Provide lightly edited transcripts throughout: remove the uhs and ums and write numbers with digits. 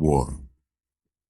War.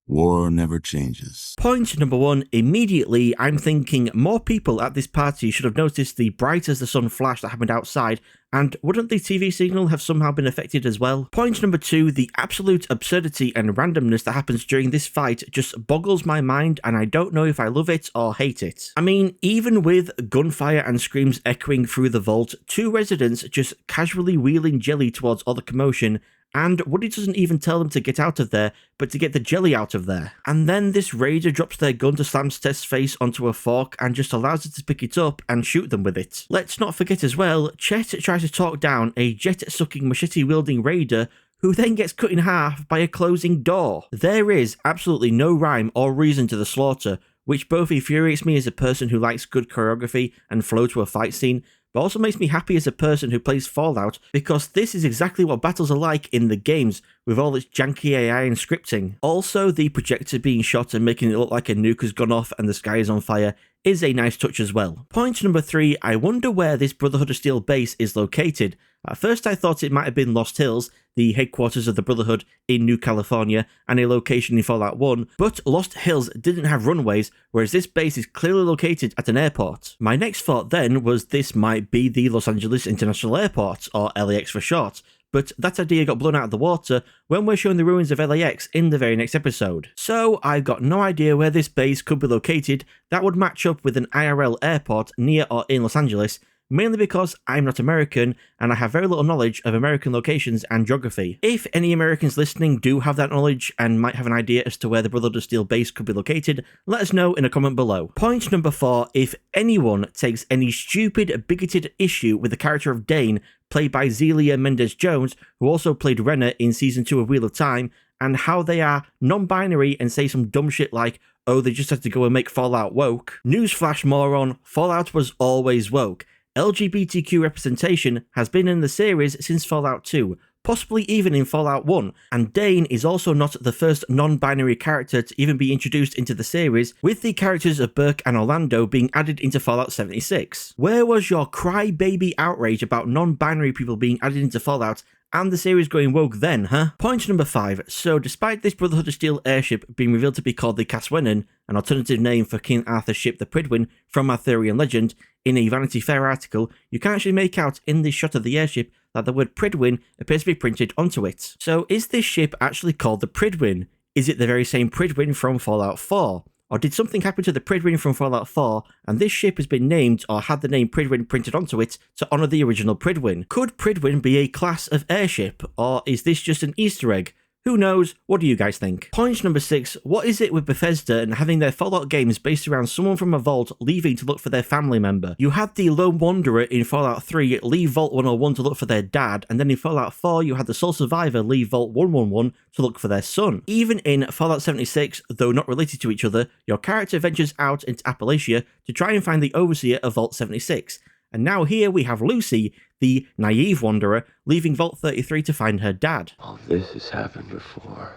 War never changes. Point number 1, immediately I'm thinking more people at this party should have noticed the bright as the sun flash that happened outside, and wouldn't the TV signal have somehow been affected as well? Point number 2, the absolute absurdity and randomness that happens during this fight just boggles my mind, and I don't know if I love it or hate it. I mean, even with gunfire and screams echoing through the vault, 2 residents just casually wheeling jelly towards all the commotion, and Woody doesn't even tell them to get out of there, but to get the jelly out of there. And then this raider drops their gun to slam Tess' face onto a fork and just allows her to pick it up and shoot them with it. Let's not forget as well, Chet tries to talk down a jet-sucking machete-wielding raider who then gets cut in half by a closing door. There is absolutely no rhyme or reason to the slaughter, which both infuriates me as a person who likes good choreography and flow to a fight scene, but also makes me happy as a person who plays Fallout, because this is exactly what battles are like in the games, with all its janky AI and scripting. Also, the projector being shot and making it look like a nuke has gone off and the sky is on fire is a nice touch as well. Point number 3, I wonder where this Brotherhood of Steel base is located. At first I thought it might have been Lost Hills, the headquarters of the Brotherhood in New California and a location in Fallout 1, but Lost Hills didn't have runways, whereas this base is clearly located at an airport. My next thought then was this might be the Los Angeles International Airport, or LAX for short, but that idea got blown out of the water when we're showing the ruins of LAX in the very next episode. So I've got no idea where this base could be located that would match up with an IRL airport near or in Los Angeles, mainly because I'm not American and I have very little knowledge of American locations and geography. If any Americans listening do have that knowledge and might have an idea as to where the Brotherhood of Steel base could be located, let us know in a comment below. Point number 4, if anyone takes any stupid, bigoted issue with the character of Dane, played by Zelia Mendez-Jones, who also played Renner in Season 2 of Wheel of Time, and how they are non-binary and say some dumb shit like, oh, they just had to go and make Fallout woke. Newsflash, moron, Fallout was always woke. LGBTQ representation has been in the series since Fallout 2, possibly even in Fallout 1, and Dane is also not the first non-binary character to even be introduced into the series, with the characters of Burke and Orlando being added into Fallout 76. Where was your crybaby outrage about non-binary people being added into Fallout and the series going woke then, huh? Point number 5. So despite this Brotherhood of Steel airship being revealed to be called the Caswennen, an alternative name for King Arthur's ship the Prydwen from Arthurian legend, in a Vanity Fair article, you can actually make out in this shot of the airship that the word Prydwen appears to be printed onto it. So is this ship actually called the Prydwen? Is it the very same Prydwen from Fallout 4? Or did something happen to the Prydwen from Fallout 4 and this ship has been named or had the name Prydwen printed onto it to honour the original Prydwen? Could Prydwen be a class of airship, or is this just an Easter egg? Who knows? What do you guys think? Point number 6. What is it with Bethesda and having their Fallout games based around someone from a vault leaving to look for their family member? You had the Lone Wanderer in Fallout 3 leave Vault 101 to look for their dad, and then in Fallout 4 you had the Sole Survivor leave Vault 111 to look for their son. Even in Fallout 76, though not related to each other, your character ventures out into Appalachia to try and find the overseer of Vault 76. And now here we have Lucy, the naive wanderer, leaving Vault 33 to find her dad. All this has happened before,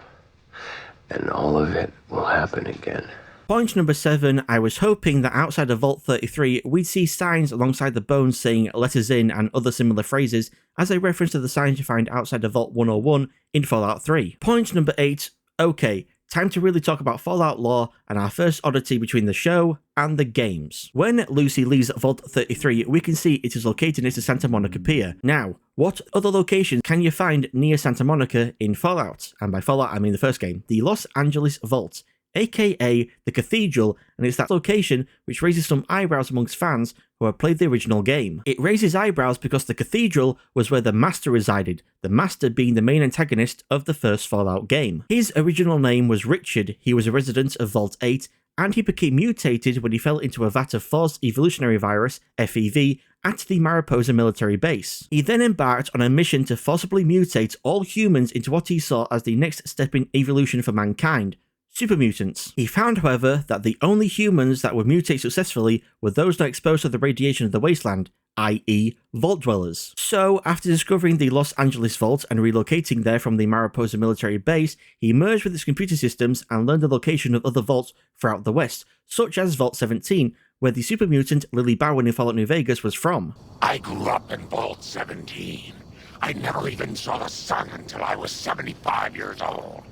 and all of it will happen again. Point number 7, I was hoping that outside of Vault 33 we'd see signs alongside the bones saying "let us in" and other similar phrases as a reference to the signs you find outside of Vault 101 in Fallout 3. Point number 8, okay, time to really talk about Fallout lore and our first oddity between the show and the games. When Lucy leaves Vault 33, we can see it is located near to Santa Monica Pier. Now, what other locations can you find near Santa Monica in Fallout? And by Fallout, I mean the first game, the Los Angeles Vault, aka the Cathedral, and it's that location which raises some eyebrows amongst fans who have played the original game. It raises eyebrows because the Cathedral was where the Master resided, the Master being the main antagonist of the first Fallout game. His original name was Richard, he was a resident of Vault 8, and he became mutated when he fell into a vat of forced evolutionary virus, FEV, at the Mariposa military base. He then embarked on a mission to forcibly mutate all humans into what he saw as the next step in evolution for mankind, super mutants. He found, however, that the only humans that would mutate successfully were those not exposed to the radiation of the wasteland, i.e. Vault dwellers. So, after discovering the Los Angeles Vault and relocating there from the Mariposa military base, he merged with its computer systems and learned the location of other vaults throughout the West, such as Vault 17, where the super mutant Lily Bowen in Fallout New Vegas was from. I grew up in Vault 17. I never even saw the sun until I was 75 years old.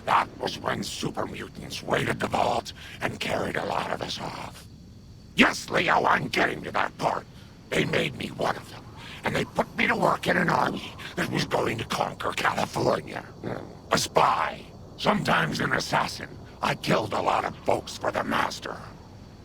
That was when super mutants raided the vault and carried a lot of us off. Yes, Leo, I'm getting to that part. They made me one of them, and they put me to work in an army that was going to conquer California. A spy, sometimes an assassin. I killed a lot of folks for the Master.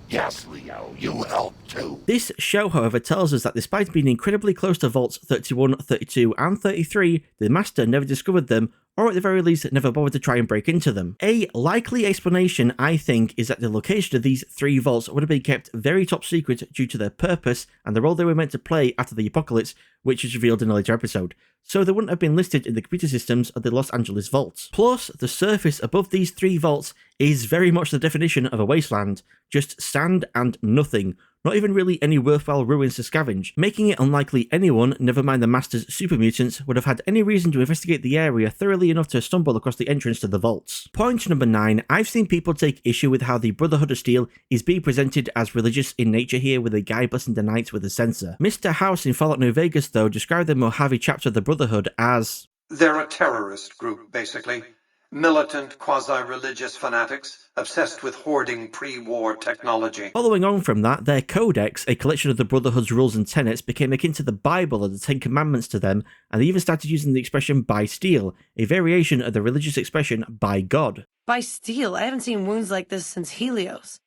Yes, Leo, you helped too. This show, however, tells us that despite being incredibly close to Vaults 31, 32, and 33, the Master never discovered them, or at the very least never bothered to try and break into them. A likely explanation, I think, is that the location of these three vaults would have been kept very top secret due to their purpose and the role they were meant to play after the apocalypse, which is revealed in a later episode. So they wouldn't have been listed in the computer systems of the Los Angeles vaults. Plus, the surface above these three vaults is very much the definition of a wasteland, just sand and nothing. Not even really any worthwhile ruins to scavenge, making it unlikely anyone, never mind the Master's super mutants, would have had any reason to investigate the area thoroughly enough to stumble across the entrance to the vaults. Point number 9, I've seen people take issue with how the Brotherhood of Steel is being presented as religious in nature here, with a guy blessing the knights with a censer. Mr. House in Fallout New Vegas, though, described the Mojave chapter of the Brotherhood as... They're a terrorist group, basically. Militant, quasi-religious fanatics, obsessed with hoarding pre-war technology. Following on from that, their codex, a collection of the Brotherhood's rules and tenets, became akin to the Bible or the Ten Commandments to them, and they even started using the expression by steel, a variation of the religious expression by God. By steel? I haven't seen wounds like this since Helios.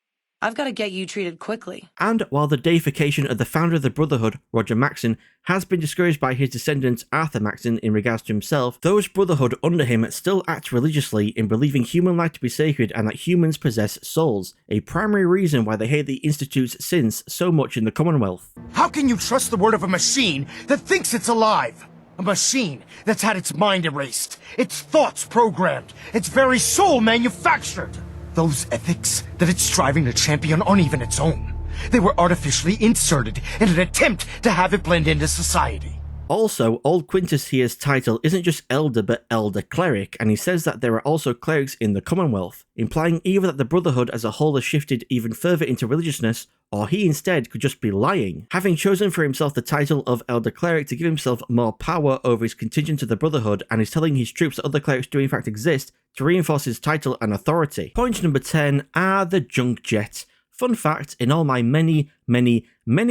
I've got to get you treated quickly. And while the deification of the founder of the Brotherhood, Roger Maxon, has been discouraged by his descendant Arthur Maxon in regards to himself, those Brotherhood under him still act religiously in believing human life to be sacred and that humans possess souls, a primary reason why they hate the Institute's sins so much in the Commonwealth. How can you trust the word of a machine that thinks it's alive? A machine that's had its mind erased, its thoughts programmed, its very soul manufactured. Those ethics that it's striving to champion aren't even its own. They were artificially inserted in an attempt to have it blend into society. Also, old Quintus here's title isn't just Elder but Elder Cleric, and he says that there are also clerics in the Commonwealth, implying either that the Brotherhood as a whole has shifted even further into religiousness, or he instead could just be lying, having chosen for himself the title of Elder Cleric to give himself more power over his contingent of the Brotherhood, and is telling his troops that other clerics do in fact exist to reinforce his title and authority. Point number 10 are the junk jet. Fun fact, in all my many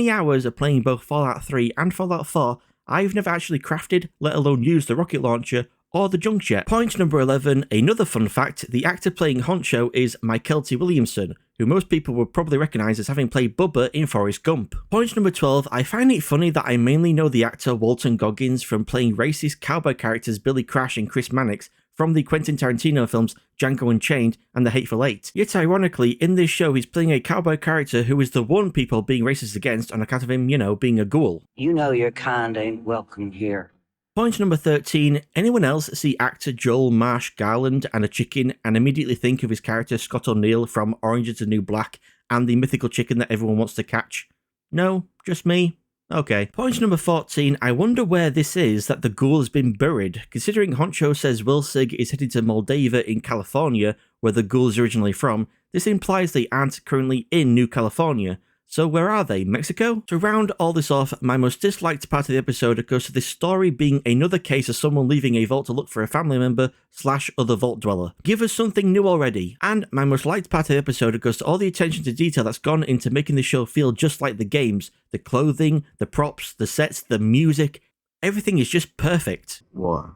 hours of playing both Fallout 3 and Fallout 4, I've never actually crafted, let alone used the rocket launcher or the junk jet. Point number 11, another fun fact, the actor playing Honcho is Michael T. Williamson, who most people would probably recognise as having played Bubba in Forrest Gump. Point number 12, I find it funny that I mainly know the actor Walton Goggins from playing racist cowboy characters Billy Crash and Chris Mannix from the Quentin Tarantino films Django Unchained and The Hateful Eight. Yet ironically, in this show he's playing a cowboy character who is the one people being racist against on account of him, being a ghoul. You know your kind ain't welcome here. Point number 13, anyone else see actor Joel Marsh Garland and a chicken and immediately think of his character Scott O'Neill from Orange is the New Black and the mythical chicken that everyone wants to catch? No? Just me? Okay. Point number 14, I wonder where this is that the ghoul has been buried. Considering Honcho says Wilsig is headed to Moldova in California, where the ghoul is originally from, this implies they aren't currently in New California. So where are they? Mexico? To round all this off, my most disliked part of the episode goes to this story being another case of someone leaving a vault to look for a family member / other vault dweller. Give us something new already. And my most liked part of the episode goes to all the attention to detail that's gone into making the show feel just like the games. The clothing, the props, the sets, the music. Everything is just perfect. War.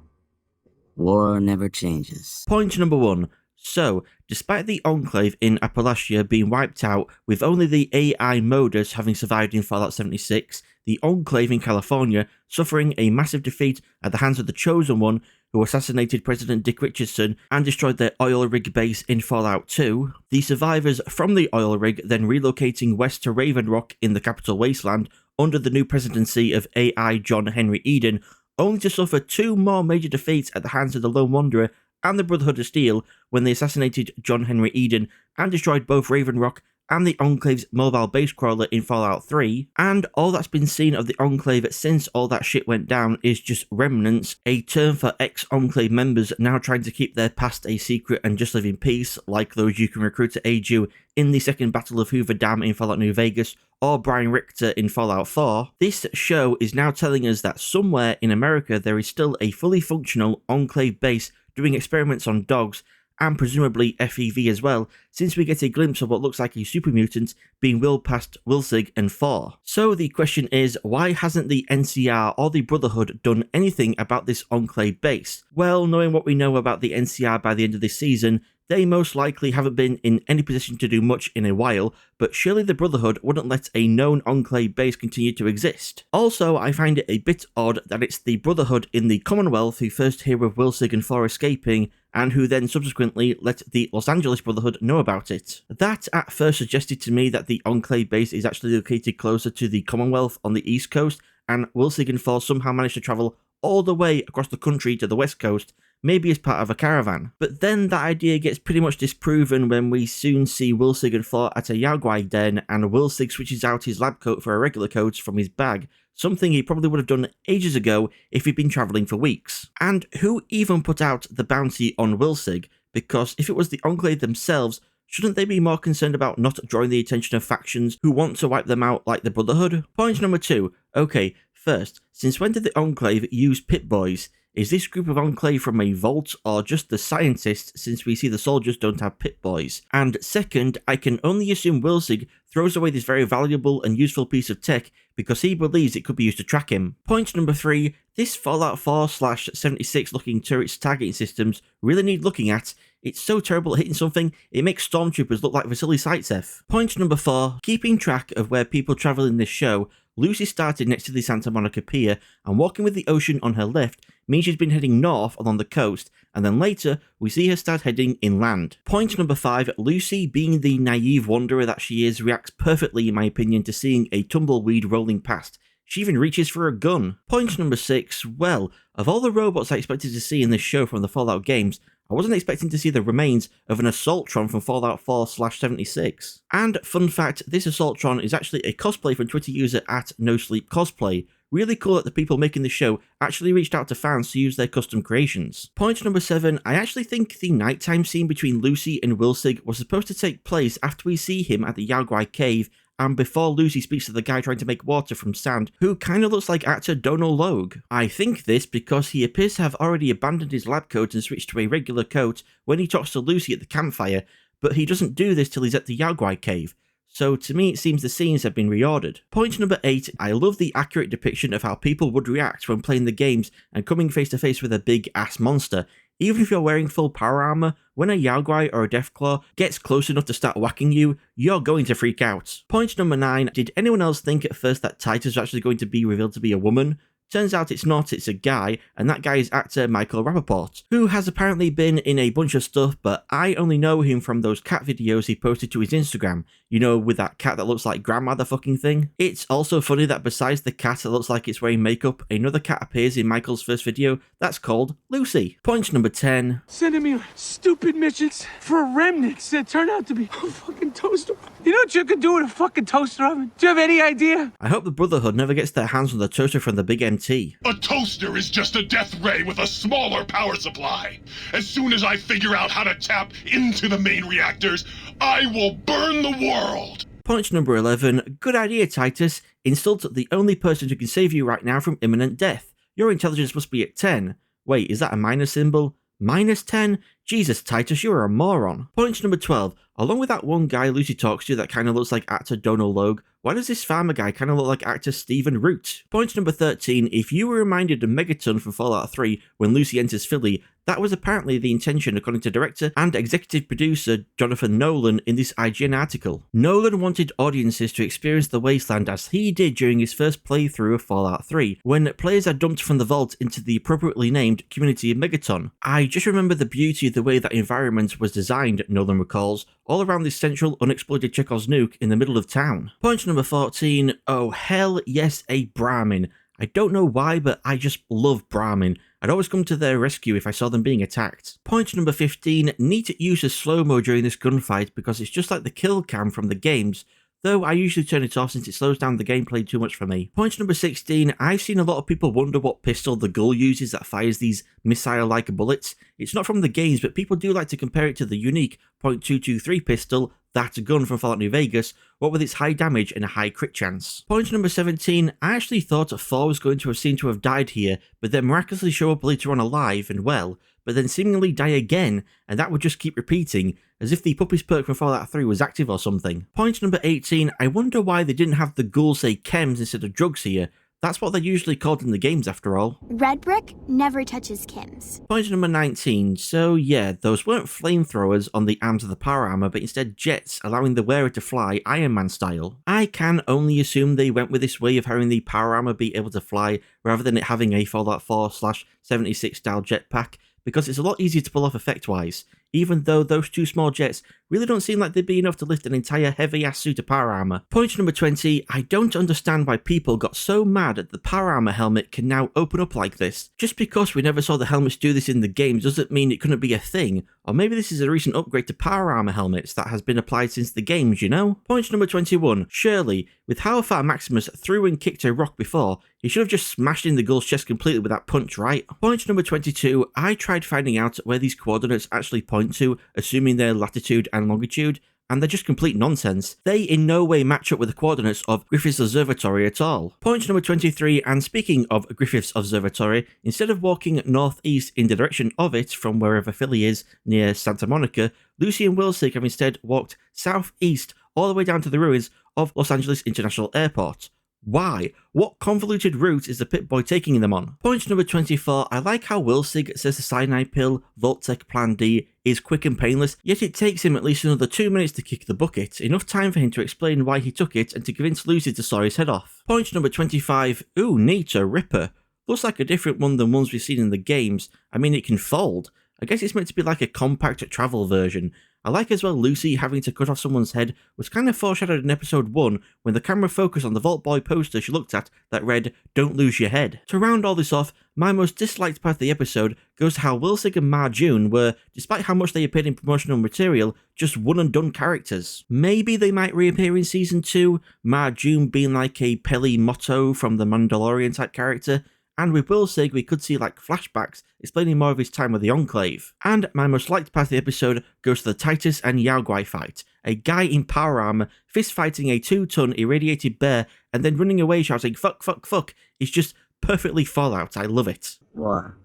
War never changes. Point number 1. So, despite the Enclave in Appalachia being wiped out, with only the AI Modus having survived in Fallout 76, the Enclave in California suffering a massive defeat at the hands of the Chosen One, who assassinated President Dick Richardson and destroyed their oil rig base in Fallout 2, the survivors from the oil rig then relocating west to Raven Rock in the Capital Wasteland under the new presidency of AI John Henry Eden, only to suffer 2 more major defeats at the hands of the Lone Wanderer and the Brotherhood of Steel when they assassinated John Henry Eden and destroyed both Raven Rock and the Enclave's mobile base crawler in Fallout 3, and all that's been seen of the Enclave since all that shit went down is just remnants, a term for ex-Enclave members now trying to keep their past a secret and just live in peace, like those you can recruit to aid you in the second Battle of Hoover Dam in Fallout New Vegas, or Brian Richter in Fallout 4. This show is now telling us that somewhere in America there is still a fully functional Enclave base doing experiments on dogs, and presumably FEV as well, since we get a glimpse of what looks like a super mutant being willed past Wilsig and Thor. So the question is, why hasn't the NCR or the Brotherhood done anything about this Enclave base? Well, knowing what we know about the NCR by the end of this season, they most likely haven't been in any position to do much in a while, but surely the Brotherhood wouldn't let a known Enclave base continue to exist. Also, I find it a bit odd that it's the Brotherhood in the Commonwealth who first hear of Wilsig and Thor escaping, and who then subsequently let the Los Angeles Brotherhood know about it. That at first suggested to me that the Enclave base is actually located closer to the Commonwealth on the East Coast, and Wilsig and Thor somehow managed to travel all the way across the country to the West Coast, maybe as part of a caravan. But then that idea gets pretty much disproven when we soon see Wilsig and Thor at a Yaogwai den, and Wilsig switches out his lab coat for a regular coat from his bag, something he probably would have done ages ago if he'd been travelling for weeks. And who even put out the bounty on Wilsig? Because if it was the Enclave themselves, shouldn't they be more concerned about not drawing the attention of factions who want to wipe them out like the Brotherhood? Point number 2. Okay, first, since when did the Enclave use Pip-Boys? Is this group of Enclave from a vault or just the scientists, since we see the soldiers don't have Pip-Boys? And second, I can only assume Wilsig throws away this very valuable and useful piece of tech because he believes it could be used to track him. Point number 3, this Fallout 4/76 looking turret's targeting systems really need looking at. It's so terrible at hitting something, it makes stormtroopers look like Vasily Zaitsev. Point number 4, keeping track of where people travel in this show, Lucy started next to the Santa Monica Pier, and walking with the ocean on her left means she's been heading north along the coast, and then later we see her start heading inland. Point number 5, Lucy, being the naive wanderer that she is, reacts perfectly in my opinion to seeing a tumbleweed rolling past. She even reaches for a gun. Point number 6, well, of all the robots I expected to see in this show from the Fallout games, I wasn't expecting to see the remains of an Assaultron from Fallout 4/76. And fun fact, this Assaultron is actually a cosplay from Twitter user at NoSleepCosplay. Really cool that the people making the show actually reached out to fans to use their custom creations. Point number 7, I actually think the nighttime scene between Lucy and Wilsig was supposed to take place after we see him at the Yaogwai cave, and before Lucy speaks to the guy trying to make water from sand, who kinda looks like actor Donal Logue. I think this because he appears to have already abandoned his lab coat and switched to a regular coat when he talks to Lucy at the campfire, but he doesn't do this till he's at the Yaogwai cave. So to me it seems the scenes have been reordered. Point number 8, I love the accurate depiction of how people would react when playing the games and coming face to face with a big ass monster. Even if you're wearing full power armor, when a Yaogwai or a Deathclaw gets close enough to start whacking you, you're going to freak out. Point number 9, did anyone else think at first that Titus was actually going to be revealed to be a woman? Turns out it's not, it's a guy, and that guy is actor Michael Rappaport, who has apparently been in a bunch of stuff, but I only know him from those cat videos he posted to his Instagram, you know, with that cat that looks like grandma the fucking thing. It's also funny that besides the cat that looks like it's wearing makeup, another cat appears in Michael's first video that's called Lucy. Point number 10. Sending me on stupid missions for remnants that turn out to be a fucking toaster. You know what you could do with a fucking toaster oven? Do you have any idea? I hope the Brotherhood never gets their hands on the toaster from the Big MT. A toaster is just a death ray with a smaller power supply. As soon as I figure out how to tap into the main reactors, I will burn the world. Point number 11. Good idea, Titus. Insult the only person who can save you right now from imminent death. Your intelligence must be at 10. Wait, is that a minus symbol? Minus 10? Jesus, Titus, you're a moron. Point number 12. Along with that one guy Lucy talks to that kind of looks like actor Donal Logue, why does this farmer guy kind of look like actor Stephen Root? Point number 13. If you were reminded of Megaton from Fallout 3 when Lucy enters Philly, that was apparently the intention according to director and executive producer Jonathan Nolan in this IGN article. Nolan wanted audiences to experience the wasteland as he did during his first playthrough of Fallout 3, when players are dumped from the vault into the appropriately named community of Megaton. I just remember the beauty of the way that environment was designed, Nolan recalls, all around this central unexploded Chekhov's nuke in the middle of town. Point number 14. Oh hell yes, a Brahmin. I don't know why, but I just love Brahmin. I'd always come to their rescue if I saw them being attacked. Point number 15. Neat use of slow-mo during this gunfight because it's just like the kill cam from the games, though I usually turn it off since it slows down the gameplay too much for me. Point number 16. I've seen a lot of people wonder what pistol the Gull uses that fires these missile-like bullets. It's not from the games, but people do like to compare it to the unique .223 pistol that gun from Fallout New Vegas, what with its high damage and a high crit chance. Point number 17, I actually thought Thor was going to have seemed to have died here, but then miraculously show up later on alive and well, but then seemingly die again, and that would just keep repeating, as if the Puppies perk from Fallout 3 was active or something. Point number 18, I wonder why they didn't have the ghouls say chems instead of drugs here. That's what they're usually called in the games after all. Red Brick never touches chems. Point number 19, so yeah, those weren't flamethrowers on the arms of the power armor, but instead jets, allowing the wearer to fly Iron Man style. I can only assume they went with this way of having the power armor be able to fly, rather than it having a Fallout 4/76 style jetpack, because it's a lot easier to pull off effect-wise, even though those two small jets really don't seem like they'd be enough to lift an entire heavy-ass suit of power armor. Point number 20, I don't understand why people got so mad that the power armor helmet can now open up like this. Just because we never saw the helmets do this in the games doesn't mean it couldn't be a thing, or maybe this is a recent upgrade to power armor helmets that has been applied since the games, you know? Point number 21, surely, with how far Maximus threw and kicked a rock before, he should have just smashed in the ghoul's chest completely with that punch, right? Point number 22, I tried finding out where these coordinates actually point to, assuming their latitude and longitude, and they're just complete nonsense. They in no way match up with the coordinates of Griffith's Observatory at all. Point number 23, and speaking of Griffith's Observatory, instead of walking northeast in the direction of it from wherever Philly is near Santa Monica, Lucy and Wilsig have instead walked southeast all the way down to the ruins of Los Angeles International Airport. Why? What convoluted route is the Pip-Boy taking them on? Point number 24, I like how Wilsig says the cyanide pill, Vault-Tec Plan D, is quick and painless, yet it takes him at least another 2 minutes to kick the bucket, enough time for him to explain why he took it and to convince Lucy to saw his head off. Point number 25, ooh, neat, a Ripper. Looks like a different one than ones we've seen in the games. I mean, it can fold. I guess it's meant to be like a compact travel version. I like as well Lucy having to cut off someone's head was kind of foreshadowed in episode 1 when the camera focused on the Vault Boy poster she looked at that read, "Don't lose your head." To round all this off, my most disliked part of the episode goes to how Wilsig and Ma June were, despite how much they appeared in promotional material, just one and done characters. Maybe they might reappear in season 2, Ma June being like a Peli Motto from the Mandalorian type character, and with Wilsig we could see like flashbacks explaining more of his time with the Enclave. And my most liked part of the episode goes to the Titus and Yao Guai fight. A guy in power armor fist fighting a 2-ton irradiated bear and then running away shouting fuck fuck fuck is just perfectly Fallout. I love it. War.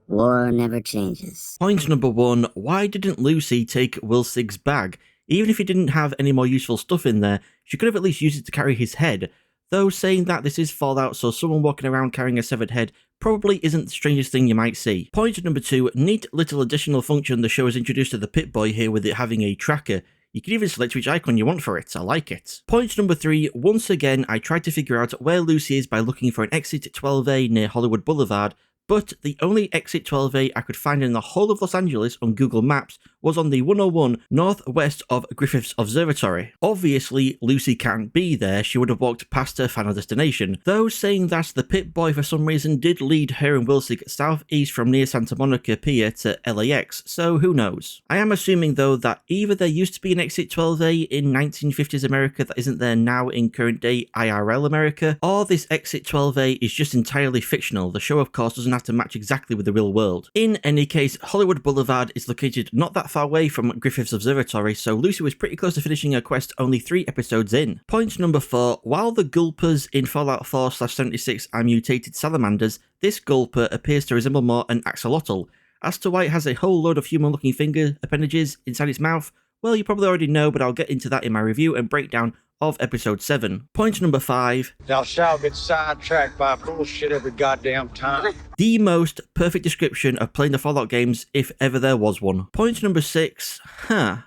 War never changes. Point number 1, why didn't Lucy take Wilsig's bag? Even if he didn't have any more useful stuff in there, she could have at least used it to carry his head. Though saying that this is Fallout, so someone walking around carrying a severed head probably isn't the strangest thing you might see. Point number 2, neat little additional function the show has introduced to the Pip-Boy here with it having a tracker. You can even select which icon you want for it, I like it. Point number 3, once again I tried to figure out where Lucy is by looking for an exit 12A near Hollywood Boulevard, but the only exit 12A I could find in the whole of Los Angeles on Google Maps was on the 101 northwest of Griffith's Observatory. Obviously, Lucy can't be there, she would have walked past her final destination, though saying that the Pip-Boy for some reason did lead her and Wilsig southeast from near Santa Monica Pier to LAX, so who knows. I am assuming though that either there used to be an exit 12A in 1950s America that isn't there now in current day IRL America, or this exit 12A is just entirely fictional. The show of course doesn't have to match exactly with the real world. In any case, Hollywood Boulevard is located not that far away from Griffith's Observatory, so Lucy was pretty close to finishing her quest only 3 episodes in. Point number 4, while the Gulpers in Fallout 4/76 are mutated salamanders, this Gulper appears to resemble more an axolotl. As to why it has a whole load of human-looking finger appendages inside its mouth, well, you probably already know, but I'll get into that in my review and breakdown of episode 7. Point number 5. Thou shalt get sidetracked by bullshit every goddamn time. The most perfect description of playing the Fallout games, if ever there was one. Point number 6.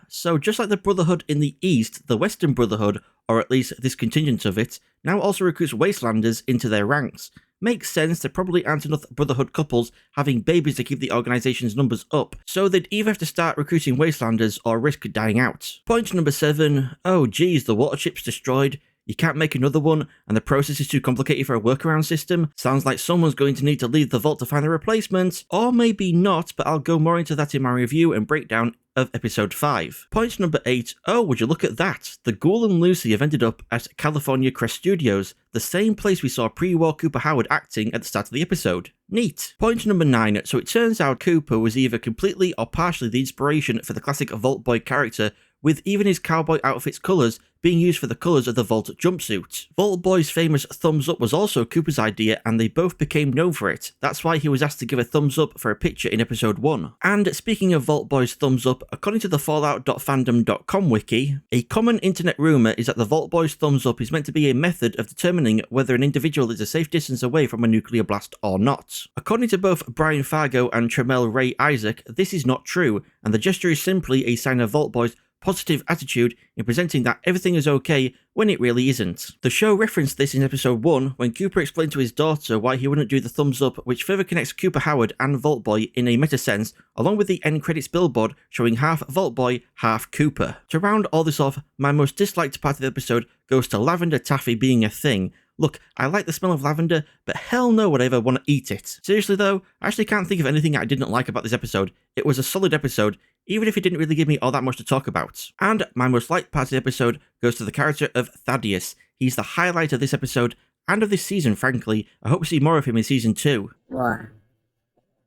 So just like the Brotherhood in the East, the Western Brotherhood, or at least this contingent of it, now also recruits Wastelanders into their ranks. Makes sense, there probably aren't enough Brotherhood couples having babies to keep the organisation's numbers up, so they'd either have to start recruiting Wastelanders or risk dying out. Point number 7, oh geez, the water chip's destroyed, you can't make another one, and the process is too complicated for a workaround system. Sounds like someone's going to need to leave the vault to find a replacement, or maybe not, but I'll go more into that in my review and breakdown of episode 5. Point number 8, oh would you look at that, the Ghoul and Lucy have ended up at California Crest Studios, the the same place we saw pre-war Cooper Howard acting at the start of the episode. Neat. Point number 9, so it turns out Cooper was either completely or partially the inspiration for the classic Vault Boy character, with even his cowboy outfit's colours being used for the colours of the Vault jumpsuit. Vault Boy's famous thumbs up was also Cooper's idea, and they both became known for it. That's why he was asked to give a thumbs up for a picture in episode 1. And speaking of Vault Boy's thumbs up, according to the Fallout.fandom.com wiki, a common internet rumour is that the Vault Boy's thumbs up is meant to be a method of determining whether an individual is a safe distance away from a nuclear blast or not. According to both Brian Fargo and Tremel Ray Isaac, this is not true, and the gesture is simply a sign of Vault Boy's positive attitude in presenting that everything is okay when it really isn't. The show referenced this in episode 1 when Cooper explained to his daughter why he wouldn't do the thumbs up, which further connects Cooper Howard and Vault Boy in a meta sense, along with the end credits billboard showing half Vault Boy, half Cooper. To round all this off, my most disliked part of the episode goes to lavender taffy being a thing. Look, I like the smell of lavender, but hell no would I ever want to eat it. Seriously though, I actually can't think of anything I didn't like about this episode. It was a solid episode, even if it didn't really give me all that much to talk about. And my most liked part of the episode goes to the character of Thaddeus. He's the highlight of this episode, and of this season, frankly. I hope to see more of him in season 2.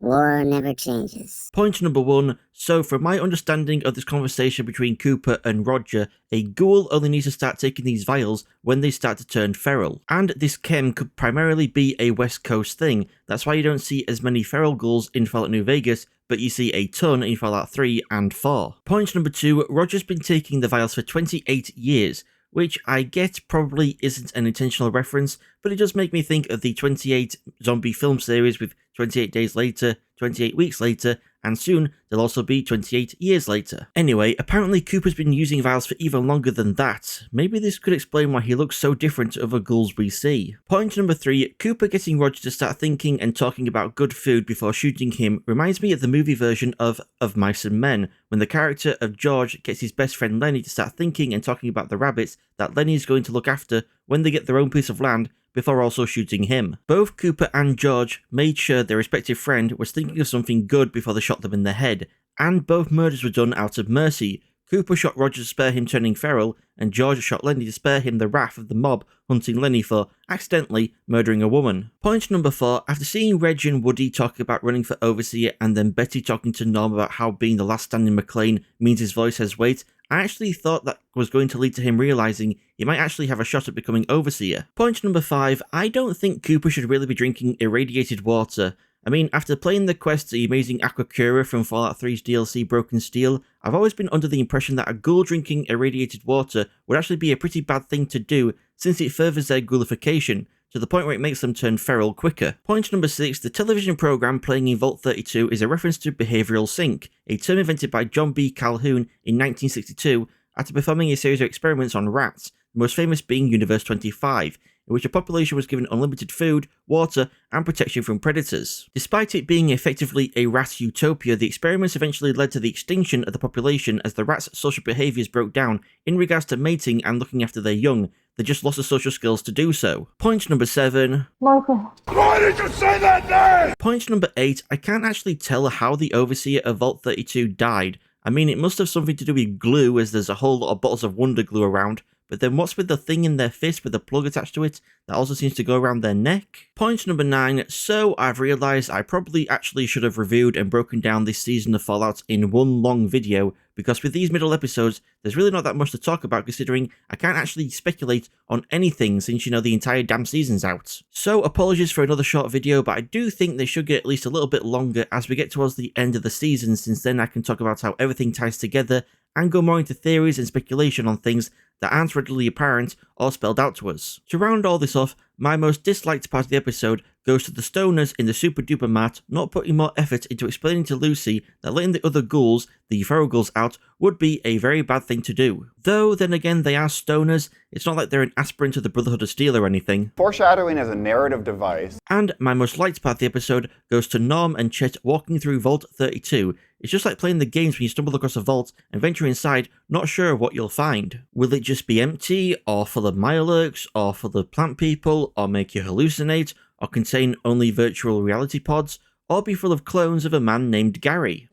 War never changes. Point number 1, so from my understanding of this conversation between Cooper and Roger, a ghoul only needs to start taking these vials when they start to turn feral. And this chem could primarily be a West Coast thing, that's why you don't see as many feral ghouls in Fallout New Vegas, but you see a ton in Fallout 3 and 4. Point number 2, Roger's been taking the vials for 28 years, which I get probably isn't an intentional reference, but it does make me think of the 28 zombie film series with 28 days later, 28 weeks later, and soon there'll also be 28 years later. Anyway, apparently Cooper's been using vials for even longer than that. Maybe this could explain why he looks so different to other ghouls we see. Point number 3, Cooper getting Roger to start thinking and talking about good food before shooting him reminds me of the movie version of Mice and Men, when the character of George gets his best friend Lenny to start thinking and talking about the rabbits that Lenny is going to look after when they get their own piece of land, before also shooting him. Both Cooper and George made sure their respective friend was thinking of something good before they shot them in the head, and both murders were done out of mercy. Cooper shot Roger to spare him turning feral, and George shot Lenny to spare him the wrath of the mob hunting Lenny for accidentally murdering a woman. Point number 4, after seeing Reg and Woody talking about running for Overseer, and then Betty talking to Norm about how being the last standing McLean means his voice has weight, I actually thought that was going to lead to him realising he might actually have a shot at becoming Overseer. Point number 5, I don't think Cooper should really be drinking irradiated water. I mean, after playing the quest The Amazing Aquacura from Fallout 3's DLC Broken Steel, I've always been under the impression that a ghoul drinking irradiated water would actually be a pretty bad thing to do, since it furthers their ghoulification, to the point where it makes them turn feral quicker. Point number 6, the television program playing in Vault 32 is a reference to behavioural sync, a term invented by John B. Calhoun in 1962 after performing a series of experiments on rats, the most famous being Universe 25, in which a population was given unlimited food, water, and protection from predators. Despite it being effectively a rat utopia, the experiments eventually led to the extinction of the population as the rats' social behaviours broke down in regards to mating and looking after their young. They just lost the social skills to do so. Point number 7. Michael. Why did you say that name? Point number 8. I can't actually tell how the Overseer of Vault 32 died. I mean, it must have something to do with glue, as there's a whole lot of bottles of Wonder Glue around, but then what's with the thing in their fist with the plug attached to it that also seems to go around their neck? Point number 9, so I've realised I probably actually should have reviewed and broken down this season of Fallout in one long video, because with these middle episodes, there's really not that much to talk about considering I can't actually speculate on anything since the entire damn season's out. So apologies for another short video, but I do think they should get at least a little bit longer as we get towards the end of the season, since then I can talk about how everything ties together and go more into theories and speculation on things that aren't readily apparent or spelled out to us. To round all this off, my most disliked part of the episode goes to the stoners in the super duper mat not putting more effort into explaining to Lucy that letting the other ghouls, the feral ghouls, out would be a very bad thing to do. Though, then again, they are stoners, it's not like they're an aspirant to the Brotherhood of Steel or anything. Foreshadowing is a narrative device. And my most liked part of the episode goes to Norm and Chet walking through Vault 32. It's just like playing the games when you stumble across a vault and venture inside, not sure what you'll find. Will it just be empty, or full of Mirelurks, or full of plant people, or make you hallucinate, or contain only virtual reality pods, or be full of clones of a man named Gary?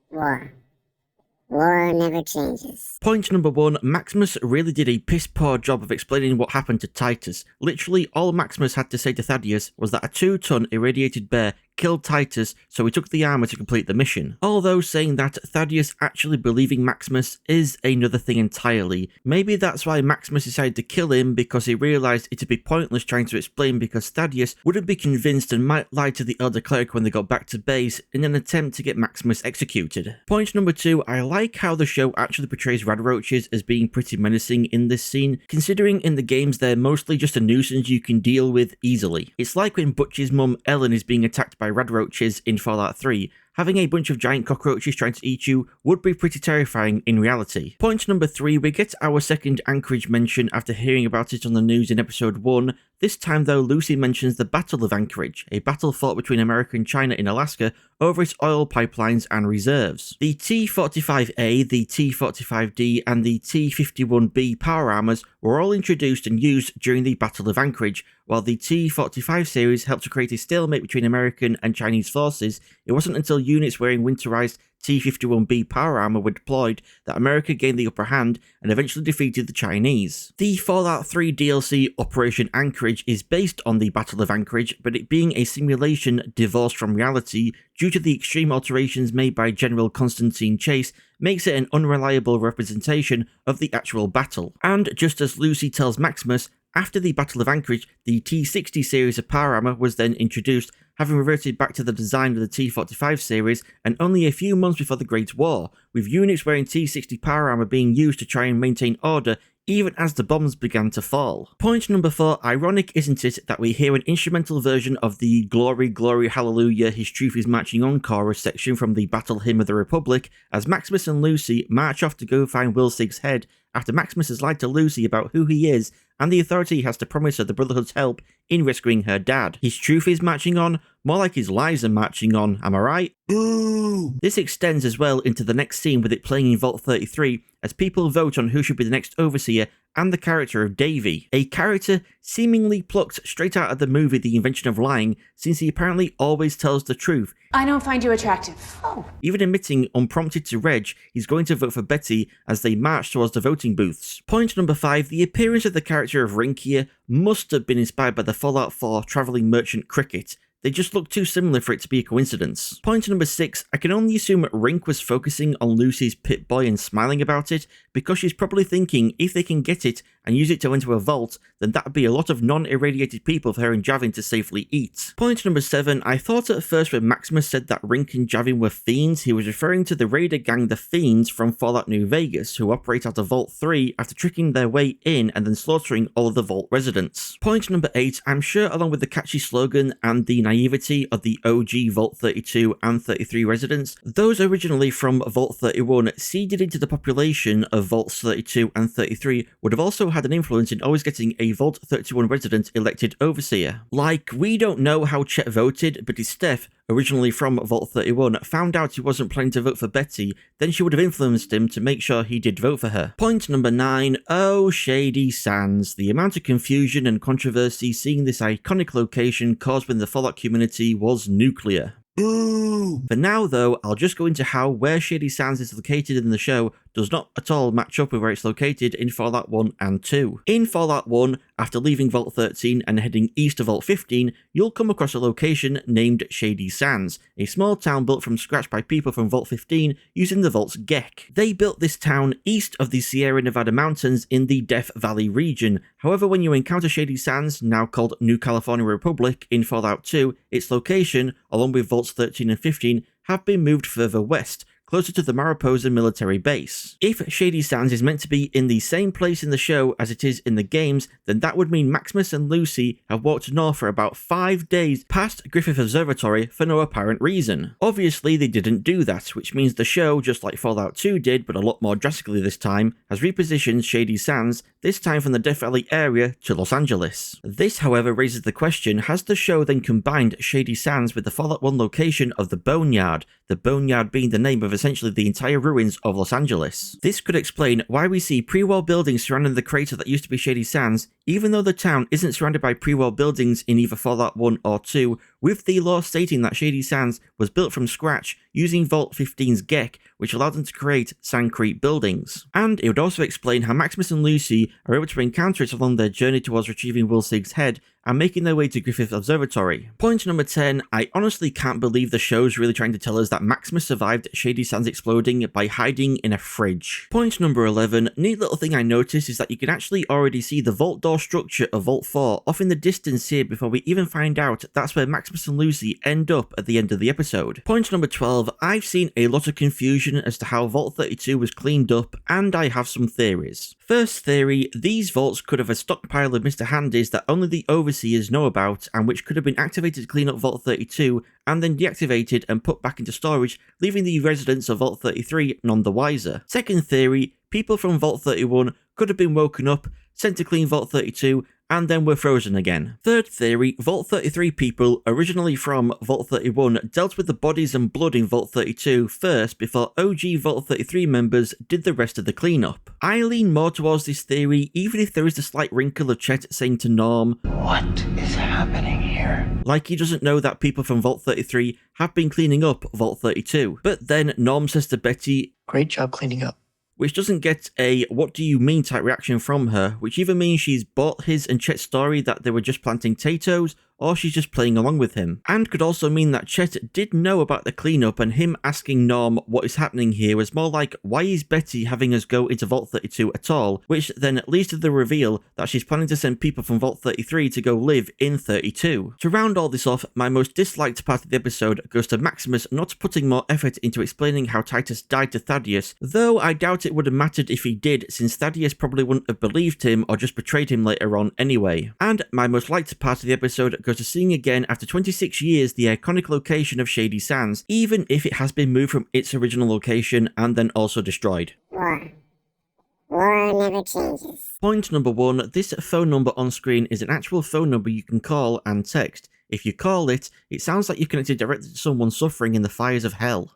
War never changes. Point number 1, Maximus really did a piss-poor job of explaining what happened to Titus. Literally, all Maximus had to say to Thaddeus was that a 2-ton irradiated bear killed Titus, so he took the armor to complete the mission. Although saying that Thaddeus actually believing Maximus is another thing entirely. Maybe that's why Maximus decided to kill him, because he realised it'd be pointless trying to explain, because Thaddeus wouldn't be convinced and might lie to the Elder Cleric when they got back to base in an attempt to get Maximus executed. Point number 2, I like how the show actually portrays radroaches as being pretty menacing in this scene, considering in the games they're mostly just a nuisance you can deal with easily. It's like when Butch's mum Ellen is being attacked by radroaches in Fallout 3. Having a bunch of giant cockroaches trying to eat you would be pretty terrifying in reality. Point number 3, we get our second Anchorage mention after hearing about it on the news in episode 1. This time though, Lucy mentions the Battle of Anchorage, a battle fought between America and China in Alaska over its oil pipelines and reserves. The T-45A, the T-45D and the T-51B power armors were all introduced and used during the Battle of Anchorage. While the T-45 series helped to create a stalemate between American and Chinese forces, it wasn't until units wearing winterized T-51B power armor were deployed that America gained the upper hand and eventually defeated the Chinese. The Fallout 3 DLC Operation Anchorage is based on the Battle of Anchorage, but it being a simulation divorced from reality due to the extreme alterations made by General Constantine Chase makes it an unreliable representation of the actual battle. And just as Lucy tells Maximus, after the Battle of Anchorage, the T-60 series of power armor was then introduced, having reverted back to the design of the T-45 series, and only a few months before the Great War, with units wearing T-60 power armor being used to try and maintain order even as the bombs began to fall. Point number 4, ironic isn't it that we hear an instrumental version of the Glory, Glory, Hallelujah, His Truth is Marching On chorus section from the Battle Hymn of the Republic, as Maximus and Lucy march off to go find Wilsig's head after Maximus has lied to Lucy about who he is, and the Authority has to promise her the Brotherhood's help in rescuing her dad. His truth is marching on, more like his lies are marching on, am I right? Ooh. This extends as well into the next scene with it playing in Vault 33, as people vote on who should be the next Overseer, and the character of Davy, a character seemingly plucked straight out of the movie The Invention of Lying, since he apparently always tells the truth. I don't find you attractive. Oh. Even admitting, unprompted to Reg, he's going to vote for Betty as they march towards the voting booths. Point number 5, the appearance of the character of Rink here must have been inspired by the Fallout 4 travelling merchant Cricket. They just look too similar for it to be a coincidence. Point number 6, I can only assume Rink was focusing on Lucy's Pip-Boy and smiling about it, because she's probably thinking if they can get it and use it to enter a vault, then that would be a lot of non-irradiated people for her and Javin to safely eat. Point number 7, I thought at first when Maximus said that Rink and Javin were fiends, he was referring to the raider gang the Fiends from Fallout New Vegas, who operate out of Vault 3 after tricking their way in and then slaughtering all of the Vault residents. Point number 8, I'm sure along with the catchy slogan and the naivety of the OG Vault 32 and 33 residents, those originally from Vault 31 seeded into the population of Vaults 32 and 33 would have also had an influence in always getting a Vault 31 resident elected Overseer. Like, we don't know how Chet voted, but his Steph, originally from Vault 31, found out he wasn't planning to vote for Betty, then she would have influenced him to make sure he did vote for her. Point number 9, oh Shady Sands. The amount of confusion and controversy seeing this iconic location caused within the Fallout community was nuclear. Ooh. For now though, I'll just go into how where Shady Sands is located in the show does not at all match up with where it's located in Fallout 1 and 2. In Fallout 1, after leaving Vault 13 and heading east to Vault 15, you'll come across a location named Shady Sands, a small town built from scratch by people from Vault 15 using the Vault's GECK. They built this town east of the Sierra Nevada mountains in the Death Valley region. However, when you encounter Shady Sands, now called New California Republic, in Fallout 2, its location, along with Vaults 13 and 15, have been moved further west, closer to the Mariposa military base. If Shady Sands is meant to be in the same place in the show as it is in the games, then that would mean Maximus and Lucy have walked north for about 5 days past Griffith Observatory for no apparent reason. Obviously they didn't do that, which means the show, just like Fallout 2 did, but a lot more drastically this time, has repositioned Shady Sands, this time from the Death Valley area to Los Angeles. This, however, raises the question, has the show then combined Shady Sands with the Fallout 1 location of the Boneyard, the Boneyard being the name of essentially the entire ruins of Los Angeles? This could explain why we see pre-war buildings surrounding the crater that used to be Shady Sands, Even though the town isn't surrounded by pre-war buildings in either Fallout 1 or 2, with the lore stating that Shady Sands was built from scratch using Vault 15's GECK, which allowed them to create Sandcrete buildings. And it would also explain how Maximus and Lucy are able to encounter it along their journey towards retrieving Wilsig's head and making their way to Griffith Observatory. Point number 10, I honestly can't believe the show's really trying to tell us that Maximus survived Shady Sands exploding by hiding in a fridge. Point number 11, neat little thing I noticed is that you can actually already see the vault door structure of Vault 4 off in the distance here before we even find out that's where Maximus and Lucy end up at the end of the episode. Point number 12, I've seen a lot of confusion as to how Vault 32 was cleaned up, and I have some theories. First theory, these vaults could have a stockpile of Mr. Handys that only the Overseers know about, and which could have been activated to clean up Vault 32, and then deactivated and put back into storage, leaving the residents of Vault 33 none the wiser. Second theory, people from Vault 31 could have been woken up, sent to clean Vault 32, and then were frozen again. Third theory, Vault 33 people, originally from Vault 31, dealt with the bodies and blood in Vault 32 first before OG Vault 33 members did the rest of the cleanup. I lean more towards this theory, even if there is the slight wrinkle of Chet saying to Norm, "What is happening here?" Like he doesn't know that people from Vault 33 have been cleaning up Vault 32. But then Norm says to Betty, "Great job cleaning up," which doesn't get a "what do you mean" type reaction from her, which either means she's bought his and Chet's story that they were just planting potatoes, or she's just playing along with him. And could also mean that Chet did know about the cleanup, and him asking Norm what is happening here was more like, why is Betty having us go into Vault 32 at all, which then leads to the reveal that she's planning to send people from Vault 33 to go live in 32. To round all this off, my most disliked part of the episode goes to Maximus not putting more effort into explaining how Titus died to Thaddeus, though I doubt it would have mattered if he did, since Thaddeus probably wouldn't have believed him or just betrayed him later on anyway. And my most liked part of the episode goes to seeing again after 26 years the iconic location of Shady Sands, even if it has been moved from its original location and then also destroyed. War never changes. Point number 1, this phone number on screen is an actual phone number you can call and text. If you call it, it sounds like you're connected directly to someone suffering in the fires of hell.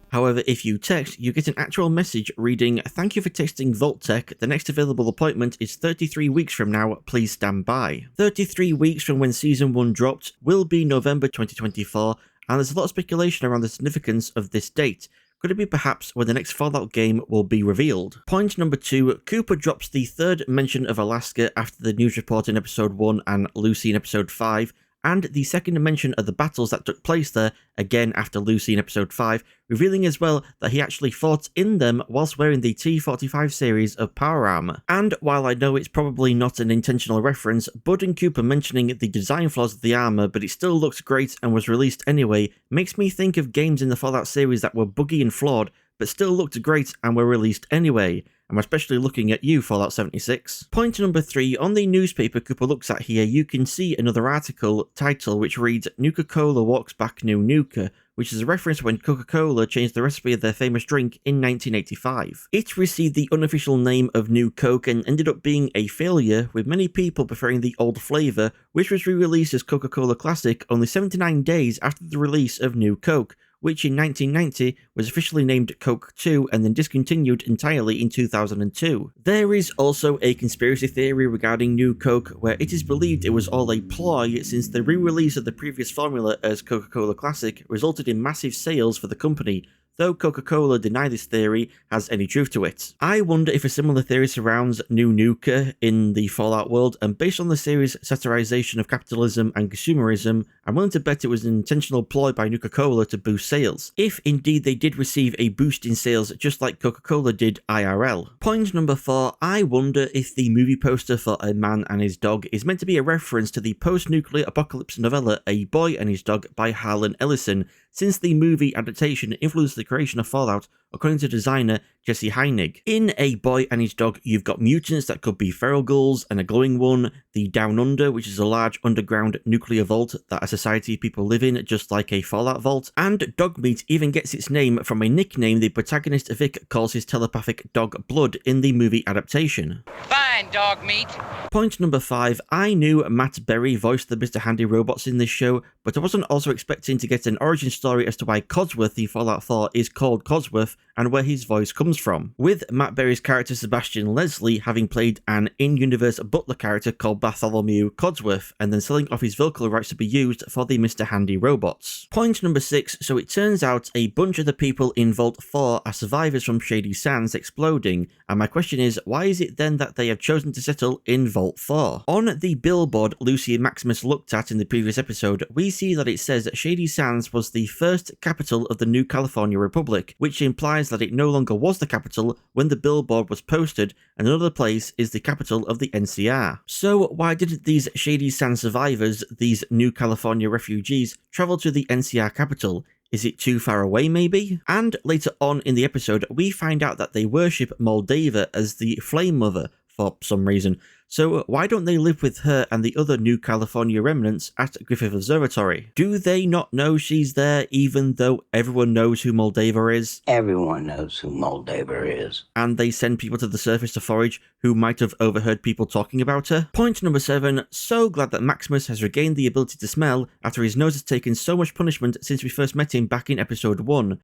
However, if you text, you get an actual message reading, "Thank you for texting Vault-Tec. The next available appointment is 33 weeks from now. Please stand by." 33 weeks from when Season 1 dropped will be November 2024, and there's a lot of speculation around the significance of this date. Could it be perhaps when the next Fallout game will be revealed? Point number 2, Cooper drops the third mention of Alaska after the news report in Episode 1 and Lucy in Episode 5, and the second mention of the battles that took place there, again after Lucy in Episode 5, revealing as well that he actually fought in them whilst wearing the T-45 series of power armor. And while I know it's probably not an intentional reference, Bud and Cooper mentioning the design flaws of the armor, but it still looks great and was released anyway, makes me think of games in the Fallout series that were buggy and flawed, but still looked great and were released anyway. I'm especially looking at you, Fallout 76. Point number 3, on the newspaper Cooper looks at here, you can see another article title which reads, "Nuka-Cola walks back New Nuka," which is a reference to when Coca-Cola changed the recipe of their famous drink in 1985. It received the unofficial name of New Coke and ended up being a failure, with many people preferring the old flavour, which was re-released as Coca-Cola Classic only 79 days after the release of New Coke, which in 1990 was officially named Coke 2 and then discontinued entirely in 2002. There is also a conspiracy theory regarding New Coke, where it is believed it was all a ploy since the re-release of the previous formula as Coca-Cola Classic resulted in massive sales for the company, though Coca-Cola deny this theory has any truth to it. I wonder if a similar theory surrounds New Nuka in the Fallout world, and based on the series' satirization of capitalism and consumerism, I'm willing to bet it was an intentional ploy by Nuka-Cola to boost sales, if indeed they did receive a boost in sales just like Coca-Cola did IRL. Point number 4, I wonder if the movie poster for A Man and His Dog is meant to be a reference to the post-nuclear apocalypse novella A Boy and His Dog by Harlan Ellison, since the movie adaptation influenced the creation of Fallout according to designer Jesse Heinig. In A Boy and His Dog, you've got mutants that could be feral ghouls and a glowing one, the Down Under, which is a large underground nuclear vault that a society of people live in, just like a Fallout vault, and Dogmeat even gets its name from a nickname the protagonist Vic calls his telepathic dog Blood in the movie adaptation. Fine, Dogmeat. Point number 5, I knew Matt Berry voiced the Mr. Handy robots in this show, but I wasn't also expecting to get an origin story as to why Codsworth, the Fallout 4, is called Codsworth and where his voice comes from, with Matt Berry's character Sebastian Leslie having played an in-universe butler character called Bartholomew Codsworth, and then selling off his vocal rights to be used for the Mr. Handy robots. Point number 6, so it turns out a bunch of the people in Vault 4 are survivors from Shady Sands exploding, and my question is, why is it then that they have chosen to settle in Vault 4? On the billboard Lucy and Maximus looked at in the previous episode, we see that it says that Shady Sands was the first capital of the New California Republic, which implies that it no longer was the capital when the billboard was posted, and another place is the capital of the NCR. So why didn't these Shady Sands survivors, these New California refugees, travel to the NCR capital? Is it too far away maybe? And later on in the episode, we find out that they worship Moldava as the Flame Mother for some reason. So why don't they live with her and the other New California remnants at Griffith Observatory? Do they not know she's there even though everyone knows who Moldava is? Everyone knows who Moldava is. And they send people to the surface to forage who might have overheard people talking about her? Point number 7, so glad that Maximus has regained the ability to smell after his nose has taken so much punishment since we first met him back in episode 1.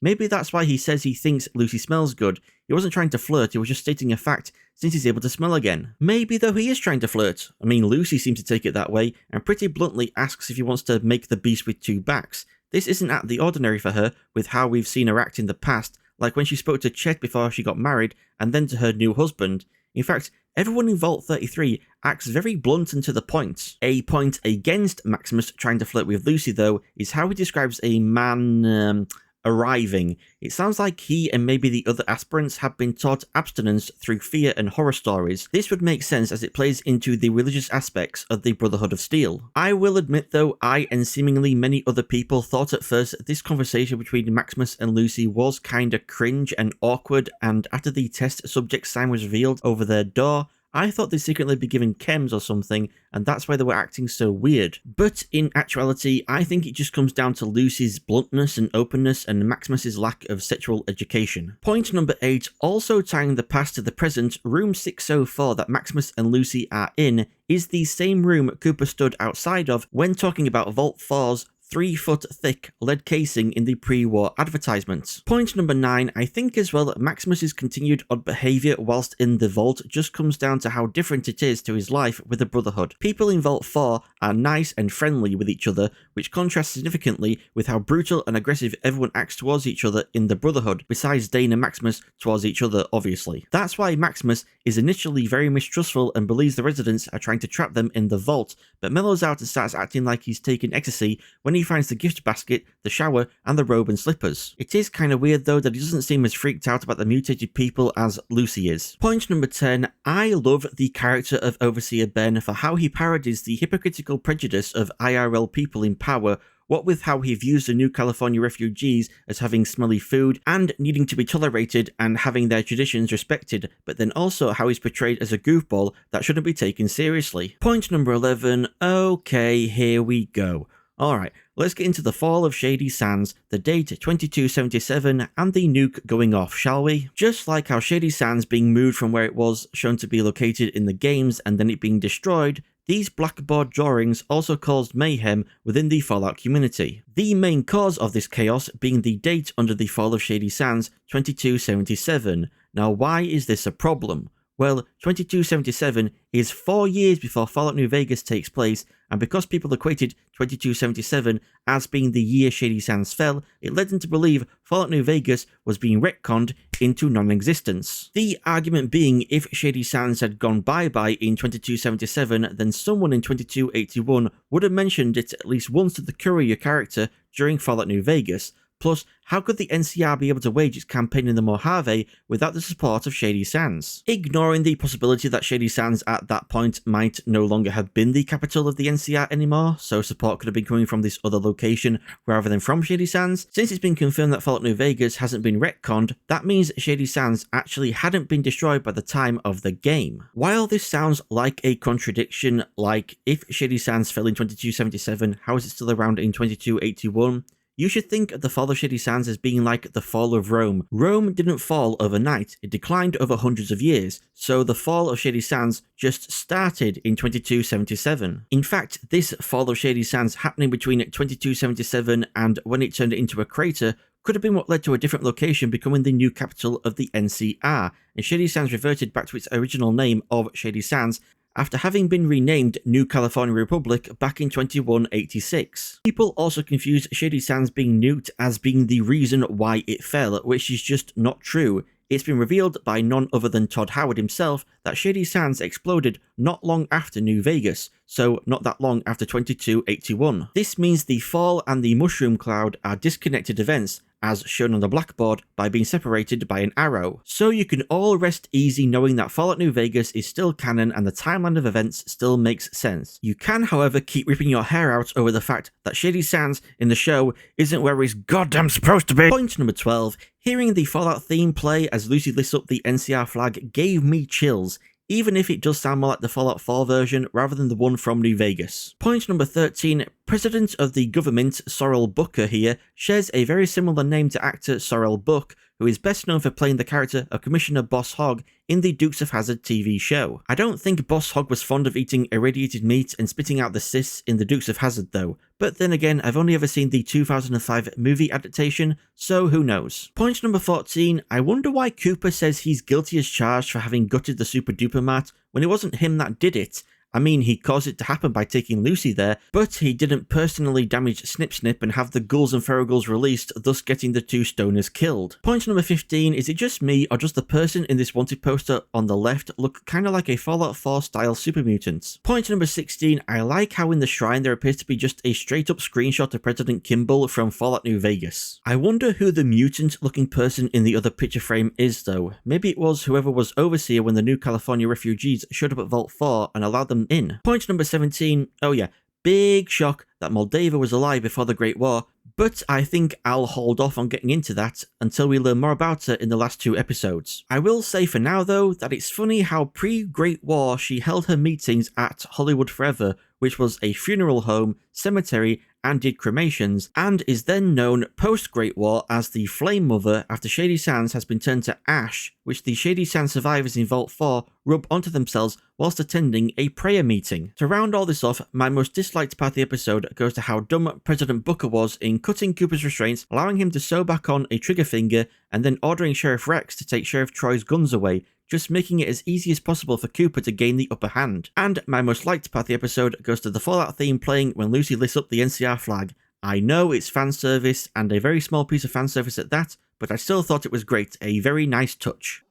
Maybe that's why he says he thinks Lucy smells good. He wasn't trying to flirt, he was just stating a fact since he's able to smell again. Maybe though he is trying to flirt. I mean, Lucy seems to take it that way and pretty bluntly asks if he wants to make the beast with 2 backs. This isn't out of the ordinary for her with how we've seen her act in the past, like when she spoke to Chet before she got married and then to her new husband. In fact, everyone in Vault 33 acts very blunt and to the point. A point against Maximus trying to flirt with Lucy though is how he describes a man arriving. It sounds like he and maybe the other aspirants have been taught abstinence through fear and horror stories. This would make sense as it plays into the religious aspects of the Brotherhood of Steel. I will admit though, I and seemingly many other people thought at first this conversation between Maximus and Lucy was kinda cringe and awkward, and after the test subject sign was revealed over their door, I thought they'd secretly be given chems or something, and that's why they were acting so weird. But in actuality, I think it just comes down to Lucy's bluntness and openness and Maximus's lack of sexual education. Point number 8, also tying the past to the present, room 604 that Maximus and Lucy are in is the same room Cooper stood outside of when talking about Vault 4's 3-foot thick lead casing in the pre-war advertisements. Point number 9, I think as well that Maximus's continued odd behaviour whilst in the vault just comes down to how different it is to his life with the Brotherhood. People in Vault 4 are nice and friendly with each other, which contrasts significantly with how brutal and aggressive everyone acts towards each other in the Brotherhood, besides Dane and Maximus towards each other obviously. That's why Maximus is initially very mistrustful and believes the residents are trying to trap them in the vault, but mellows out and starts acting like he's taken ecstasy when he finds the gift basket, the shower, and the robe and slippers. It is kind of weird though that he doesn't seem as freaked out about the mutated people as Lucy is. Point number 10, I love the character of Overseer Ben for how he parodies the hypocritical prejudice of IRL people in power, what with how he views the New California refugees as having smelly food and needing to be tolerated and having their traditions respected, but then also how he's portrayed as a goofball that shouldn't be taken seriously. Point number 11, okay, here we go. Alright, let's get into the fall of Shady Sands, the date 2277, and the nuke going off, shall we? Just like how Shady Sands being moved from where it was shown to be located in the games and then it being destroyed, these blackboard drawings also caused mayhem within the Fallout community. The main cause of this chaos being the date under the fall of Shady Sands, 2277. Now why is this a problem? Well, 2277 is 4 years before Fallout New Vegas takes place, and because people equated 2277 as being the year Shady Sands fell, it led them to believe Fallout New Vegas was being retconned into non-existence. The argument being, if Shady Sands had gone bye-bye in 2277, then someone in 2281 would have mentioned it at least once to the courier character during Fallout New Vegas, Plus, how could the NCR be able to wage its campaign in the Mojave without the support of Shady Sands? Ignoring the possibility that Shady Sands at that point might no longer have been the capital of the NCR anymore, so support could have been coming from this other location rather than from Shady Sands, since it's been confirmed that Fallout New Vegas hasn't been retconned, that means Shady Sands actually hadn't been destroyed by the time of the game. While this sounds like a contradiction, like if Shady Sands fell in 2277, how is it still around in 2281? You should think of the fall of Shady Sands as being like the fall of Rome. Rome didn't fall overnight, it declined over hundreds of years, so the fall of Shady Sands just started in 2277. In fact, this fall of Shady Sands happening between 2277 and when it turned into a crater could have been what led to a different location becoming the new capital of the NCR, and Shady Sands reverted back to its original name of Shady Sands after having been renamed New California Republic back in 2186. People also confuse Shady Sands being nuked as being the reason why it fell, which is just not true. It's been revealed by none other than Todd Howard himself that Shady Sands exploded not long after New Vegas, so not that long after 2281. This means the fall and the mushroom cloud are disconnected events, as shown on the blackboard by being separated by an arrow. So you can all rest easy knowing that Fallout New Vegas is still canon and the timeline of events still makes sense. You can, however, keep ripping your hair out over the fact that Shady Sands in the show isn't where it's goddamn supposed to be. Point number 12. Hearing the Fallout theme play as Lucy lifts up the NCR flag gave me chills, even if it does sound more like the Fallout 4 version rather than the one from New Vegas. Point number 13, President of the government, Sorrel Booker here, shares a very similar name to actor Sorrel Buck, who is best known for playing the character of Commissioner Boss Hogg in the Dukes of Hazzard TV show. I don't think Boss Hogg was fond of eating irradiated meat and spitting out the cysts in the Dukes of Hazzard though, but then again I've only ever seen the 2005 movie adaptation, so who knows. Point number 14, I wonder why Cooper says he's guilty as charged for having gutted the Super Duper Mart when it wasn't him that did it. I mean, he caused it to happen by taking Lucy there, but he didn't personally damage Snip Snip and have the ghouls and feral ghouls released, thus getting the two stoners killed. Point number 15, is it just me, or does the person in this wanted poster on the left look kinda like a Fallout 4 style super mutant? Point number 16, I like how in the shrine there appears to be just a straight up screenshot of President Kimball from Fallout New Vegas. I wonder who the mutant looking person in the other picture frame is though. Maybe it was whoever was overseer when the New California refugees showed up at Vault 4 and allowed them in. Point number 17, oh yeah, big shock that Moldova was alive before the Great War, but I think I'll hold off on getting into that until we learn more about her in the last 2 episodes. I will say for now though that it's funny how pre-Great War she held her meetings at Hollywood Forever, which was a funeral home, cemetery, and did cremations, and is then known post-Great War as the Flame Mother after Shady Sands has been turned to ash, which the Shady Sands survivors in Vault 4 rub onto themselves whilst attending a prayer meeting. To round all this off, my most disliked part of the episode goes to how dumb President Booker was in cutting Cooper's restraints, allowing him to sew back on a trigger finger, and then ordering Sheriff Rex to take Sheriff Troy's guns away, just making it as easy as possible for Cooper to gain the upper hand. And my most liked part of the episode goes to the Fallout theme playing when Lucy lifts up the NCR flag. I know it's fan service, and a very small piece of fan service at that, but I still thought it was great, a very nice touch.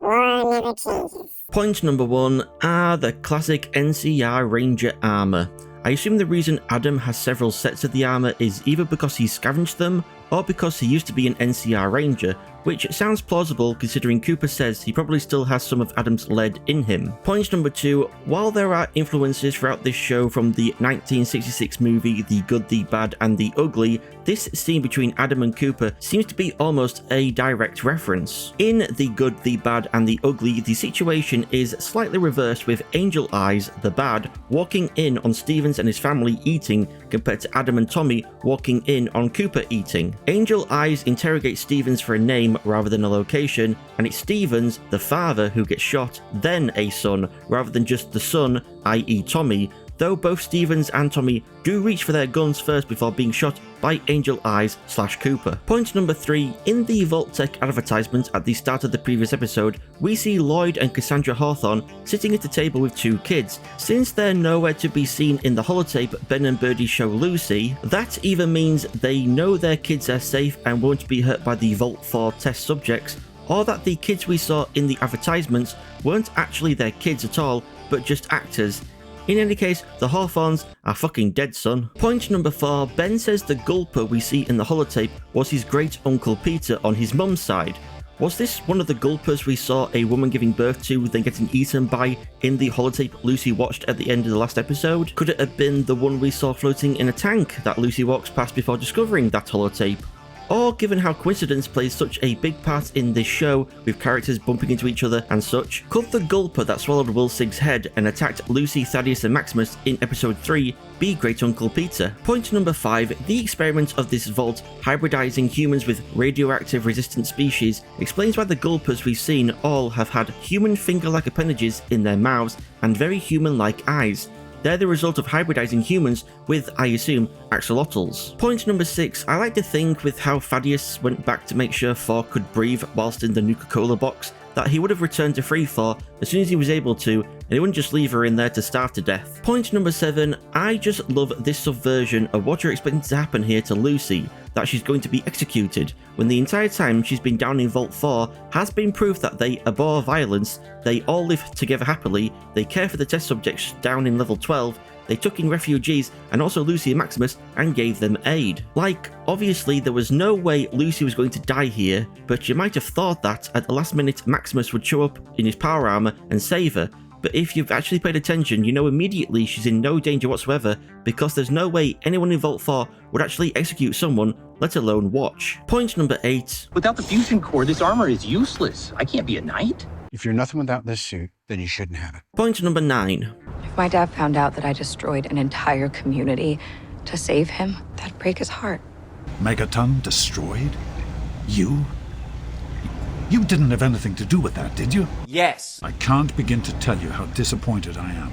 War never changes. Point number 1, the classic NCR Ranger armor. I assume the reason Adam has several sets of the armor is either because he scavenged them, or because he used to be an NCR Ranger, which sounds plausible considering Cooper says he probably still has some of Adam's lead in him. Point number 2, while there are influences throughout this show from the 1966 movie The Good, the Bad and the Ugly, this scene between Adam and Cooper seems to be almost a direct reference. In The Good, the Bad and the Ugly, the situation is slightly reversed with Angel Eyes, the bad, walking in on Stevens and his family eating compared to Adam and Tommy walking in on Cooper eating. Angel Eyes interrogates Stevens for a name rather than a location, and it's Stevens, the father, who gets shot, then a son, rather than just the son, i.e. Tommy, though both Stevens and Tommy do reach for their guns first before being shot by Angel Eyes / Cooper. Point number 3, in the Vault-Tec advertisement at the start of the previous episode, we see Lloyd and Cassandra Hawthorne sitting at a table with 2 kids. Since they're nowhere to be seen in the holotape Ben and Birdie show Lucy, that either means they know their kids are safe and won't be hurt by the Vault 4 test subjects, or that the kids we saw in the advertisements weren't actually their kids at all, but just actors. In any case, the Hawthorns are fucking dead, son. Point number 4, Ben says the Gulper we see in the holotape was his great uncle Peter on his mum's side. Was this one of the Gulpers we saw a woman giving birth to, then getting eaten by in the holotape Lucy watched at the end of the last episode? Could it have been the one we saw floating in a tank that Lucy walks past before discovering that holotape? Or, given how coincidence plays such a big part in this show, with characters bumping into each other and such, could the Gulper that swallowed Wilsig's head and attacked Lucy, Thaddeus and Maximus in episode 3 be Great Uncle Peter? Point number 5, the experiment of this vault hybridizing humans with radioactive resistant species explains why the Gulpers we've seen all have had human finger-like appendages in their mouths and very human-like eyes. They're the result of hybridizing humans with, I assume, axolotls. Point number 6, I like to think with how Thaddeus went back to make sure Thor could breathe whilst in the Nuka-Cola box, that he would have returned to free Thor as soon as he was able to, and he wouldn't just leave her in there to starve to death. Point number 7, I just love this subversion of what you're expecting to happen here to Lucy, that she's going to be executed, when the entire time she's been down in Vault 4 has been proof that they abhor violence, they all live together happily, they care for the test subjects down in level 12, they took in refugees and also Lucy and Maximus and gave them aid. Like, obviously there was no way Lucy was going to die here, but you might have thought that at the last minute Maximus would show up in his power armor and save her. But if you've actually paid attention, you know immediately she's in no danger whatsoever, because there's no way anyone in Vault 4 would actually execute someone, let alone watch. Point number 8. Without the fusion core, this armor is useless. I can't be a knight. If you're nothing without this suit, then you shouldn't have it. Point number 9. If my dad found out that I destroyed an entire community to save him, that'd break his heart. Megaton destroyed? You? You didn't have anything to do with that, did you? Yes. I can't begin to tell you how disappointed I am.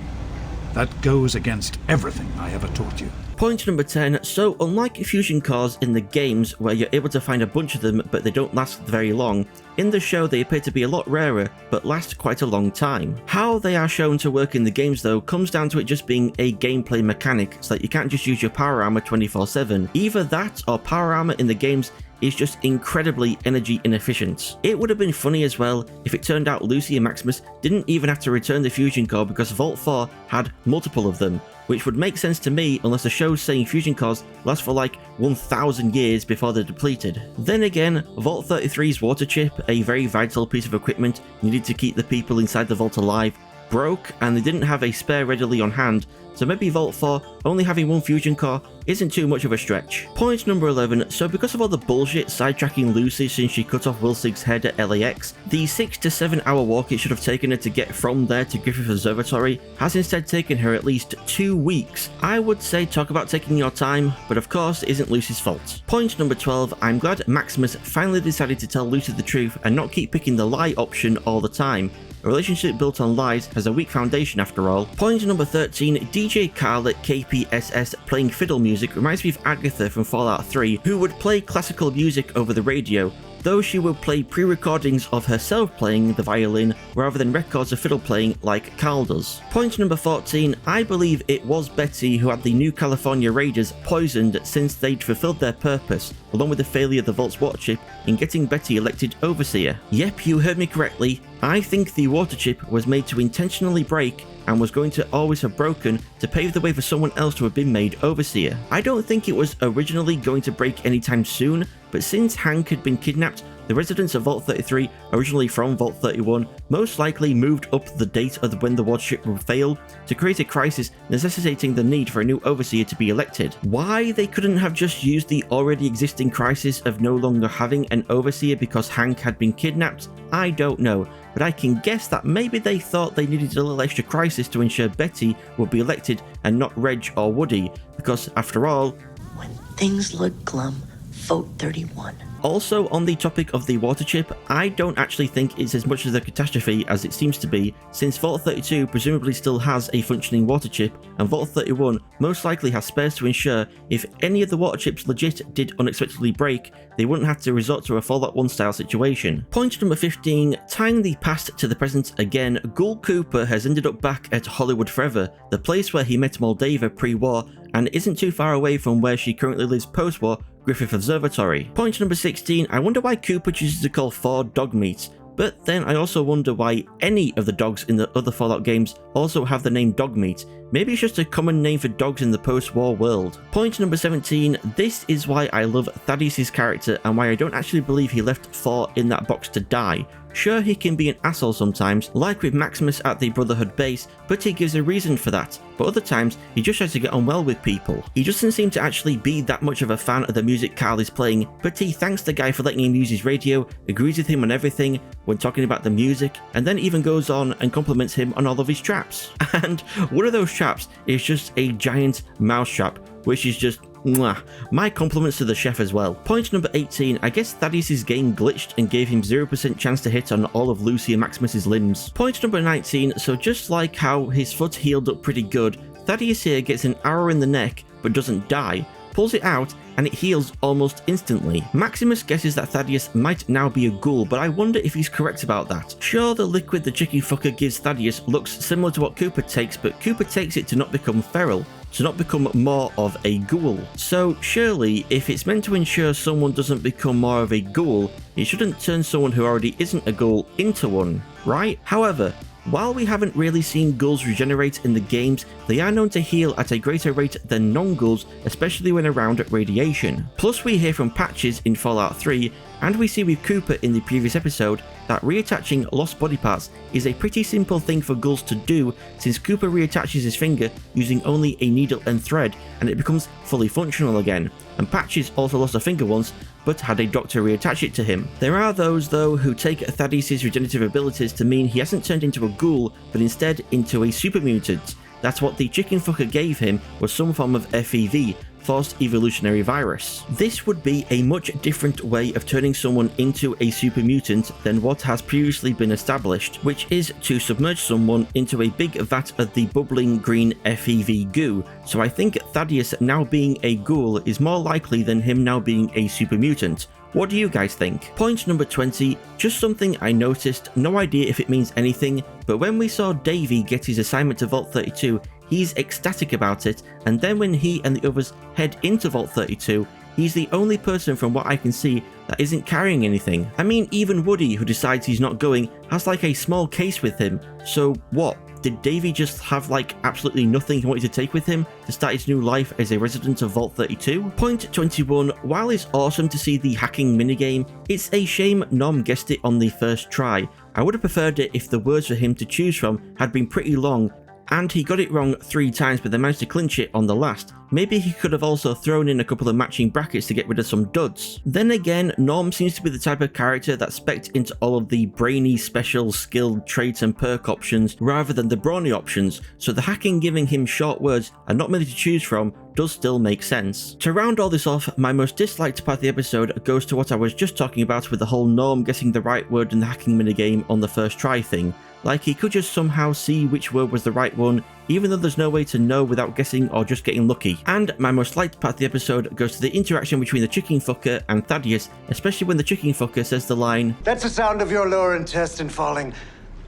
That goes against everything I ever taught you. Point number 10, so unlike fusion cores in the games where you're able to find a bunch of them but they don't last very long, in the show they appear to be a lot rarer but last quite a long time. How they are shown to work in the games though comes down to it just being a gameplay mechanic, so that you can't just use your power armor 24/7. Either that or power armor in the games is just incredibly energy inefficient. It would have been funny as well if it turned out Lucy and Maximus didn't even have to return the fusion core because Vault 4 had multiple of them, which would make sense to me unless the show's saying fusion cores last for like 1,000 years before they're depleted. Then again, Vault 33's water chip, a very vital piece of equipment needed to keep the people inside the vault alive, broke and they didn't have a spare readily on hand, so maybe Vault 4 only having one fusion core isn't too much of a stretch. Point number 11, so because of all the bullshit sidetracking Lucy since she cut off Wilsig's head at LAX, the 6 to 7 hour walk it should have taken her to get from there to Griffith Observatory has instead taken her at least 2 weeks. I would say talk about taking your time, but of course it isn't Lucy's fault. Point number 12, I'm glad Maximus finally decided to tell Lucy the truth and not keep picking the lie option all the time. A relationship built on lies has a weak foundation after all. Point number 13, DJ Carl at KPSS playing fiddle music reminds me of Agatha from Fallout 3, who would play classical music over the radio, though she would play pre-recordings of herself playing the violin rather than records of fiddle playing like Carl does. Point number 14, I believe it was Betty who had the New California Raiders poisoned since they'd fulfilled their purpose, along with the failure of the Vault's water chip in getting Betty elected Overseer. Yep, you heard me correctly. I think the water chip was made to intentionally break and was going to always have broken to pave the way for someone else to have been made Overseer. I don't think it was originally going to break anytime soon, but since Hank had been kidnapped, the residents of Vault 33, originally from Vault 31, most likely moved up the date of when the water chip would fail to create a crisis necessitating the need for a new Overseer to be elected. Why they couldn't have just used the already existing crisis of no longer having an Overseer because Hank had been kidnapped, I don't know, but I can guess that maybe they thought they needed a little extra crisis to ensure Betty would be elected and not Reg or Woody, because after all, when things look glum, vote 31. Also, on the topic of the water chip, I don't actually think it's as much of a catastrophe as it seems to be, since Vault 32 presumably still has a functioning water chip, and Vault 31 most likely has spares to ensure if any of the water chips legit did unexpectedly break, they wouldn't have to resort to a Fallout 1 style situation. Point number 15, tying the past to the present again, Ghoul Cooper has ended up back at Hollywood Forever, the place where he met Moldava pre-war, and isn't too far away from where she currently lives post-war, Griffith Observatory. Point number 16, I wonder why Cooper chooses to call Ford dog meat. But then I also wonder why any of the dogs in the other Fallout games also have the name Dogmeat. Maybe it's just a common name for dogs in the post-war world. Point number 17, this is why I love Thaddeus' character and why I don't actually believe he left 4 in that box to die. Sure, he can be an asshole sometimes, like with Maximus at the Brotherhood base, but he gives a reason for that. But other times, he just tries to get on well with people. He doesn't seem to actually be that much of a fan of the music Carl is playing, but he thanks the guy for letting him use his radio, agrees with him on everything when talking about the music, and then even goes on and compliments him on all of his traps. And one of those traps is just a giant mouse trap, which is just mwah. My compliments to the chef as well. Point number 18, I guess Thaddeus' game glitched and gave him 0% chance to hit on all of Lucy and Maximus's limbs. Point number 19, so just like how his foot healed up pretty good, Thaddeus here gets an arrow in the neck but doesn't die, pulls it out and it heals almost instantly. Maximus guesses that Thaddeus might now be a ghoul, but I wonder if he's correct about that. Sure, the liquid the chicken fucker gives Thaddeus looks similar to what Cooper takes, but Cooper takes it to not become feral, to not become more of a ghoul. So surely, if it's meant to ensure someone doesn't become more of a ghoul, it shouldn't turn someone who already isn't a ghoul into one, right? However, while we haven't really seen ghouls regenerate in the games, they are known to heal at a greater rate than non-ghouls, especially when around radiation. Plus we hear from Patches in Fallout 3, and we see with Cooper in the previous episode, that reattaching lost body parts is a pretty simple thing for ghouls to do, since Cooper reattaches his finger using only a needle and thread, and it becomes fully functional again. And Patches also lost a finger once, but had a doctor reattach it to him. There are those though who take Thaddeus' regenerative abilities to mean he hasn't turned into a ghoul, but instead into a super mutant. That's what the chicken fucker gave him, was some form of FEV, forced evolutionary virus. This would be a much different way of turning someone into a super mutant than what has previously been established, which is to submerge someone into a big vat of the bubbling green FEV goo. So I think Thaddeus now being a ghoul is more likely than him now being a super mutant. What do you guys think? Point number 20, just something I noticed, no idea if it means anything, but when we saw Davey get his assignment to Vault 32, he's ecstatic about it, and then when he and the others head into Vault 32, he's the only person from what I can see that isn't carrying anything. I mean, even Woody, who decides he's not going, has like a small case with him, so what? Did Davey just have like absolutely nothing he wanted to take with him to start his new life as a resident of Vault 32? Point 21, while it's awesome to see the hacking minigame, it's a shame Nom guessed it on the first try. I would have preferred it if the words for him to choose from had been pretty long, and he got it wrong 3 times but then managed to clinch it on the last. Maybe he could have also thrown in a couple of matching brackets to get rid of some duds. Then again, Norm seems to be the type of character that specced into all of the brainy, special, skilled traits and perk options rather than the brawny options, so the hacking giving him short words and not many to choose from does still make sense. To round all this off, my most disliked part of the episode goes to what I was just talking about with the whole Norm guessing the right word in the hacking minigame on the first try thing. Like he could just somehow see which word was the right one, even though there's no way to know without guessing or just getting lucky. And my most liked part of the episode goes to the interaction between the chicken fucker and Thaddeus, especially when the chicken fucker says the line, "That's the sound of your lower intestine falling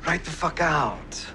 right the fuck out."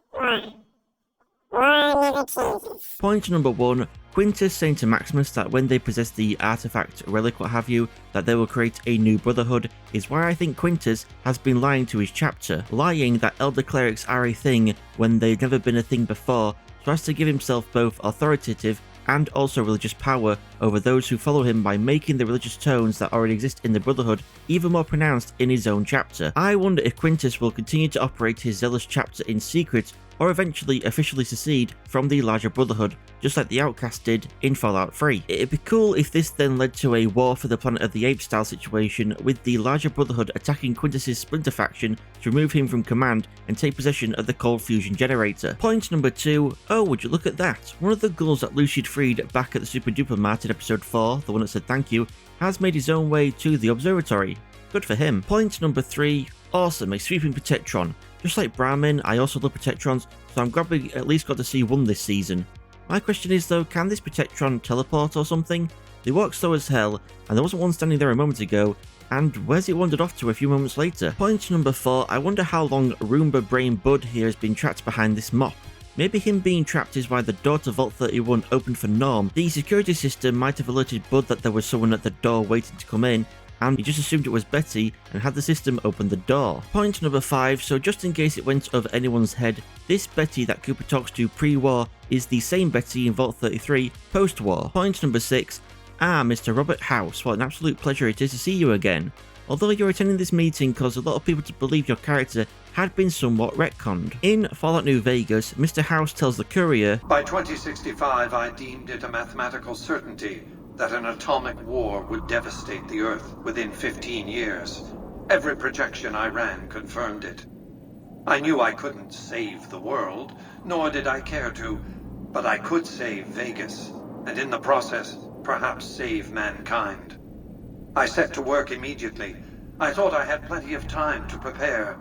Point number 1, Quintus saying to Maximus that when they possess the artifact, relic, what have you, that they will create a new brotherhood, is why I think Quintus has been lying to his chapter, lying that elder clerics are a thing when they've never been a thing before, so as to give himself both authoritative and also religious power over those who follow him by making the religious tones that already exist in the Brotherhood even more pronounced in his own chapter. I wonder if Quintus will continue to operate his zealous chapter in secret or eventually officially secede from the larger Brotherhood, just like the Outcast did in Fallout 3. It'd be cool if this then led to a War for the Planet of the Apes style situation, with the larger Brotherhood attacking Quintus's Splinter faction to remove him from command and take possession of the cold fusion generator. Point number 2, oh would you look at that, one of the ghouls that Lucy freed back at the Super Duper Mart in episode 4, the one that said thank you, has made his own way to the observatory. Good for him. Point number 3, awesome, a sweeping Protectron. Just like Brahmin, I also love Protectrons, so I'm glad we at least got to see one this season. My question is though, can this Protectron teleport or something? They walk slow as hell, and there wasn't one standing there a moment ago, and where's it wandered off to a few moments later? Point number 4, I wonder how long Roomba Brain Bud here has been trapped behind this mop. Maybe him being trapped is why the door to Vault 31 opened for Norm. The security system might have alerted Bud that there was someone at the door waiting to come in, and he just assumed it was Betty and had the system open the door. Point number 5, so just in case it went over anyone's head, this Betty that Cooper talks to pre-war is the same Betty in Vault 33 post-war. Point number 6, Mr. Robert House, what an absolute pleasure it is to see you again. Although you're attending this meeting caused a lot of people to believe your character had been somewhat retconned. In Fallout New Vegas, Mr. House tells the courier, "By 2065, I deemed it a mathematical certainty that an atomic war would devastate the Earth within 15 years. Every projection I ran confirmed it. I knew I couldn't save the world, nor did I care to, but I could save Vegas, and in the process, perhaps save mankind. I set to work immediately. I thought I had plenty of time to prepare.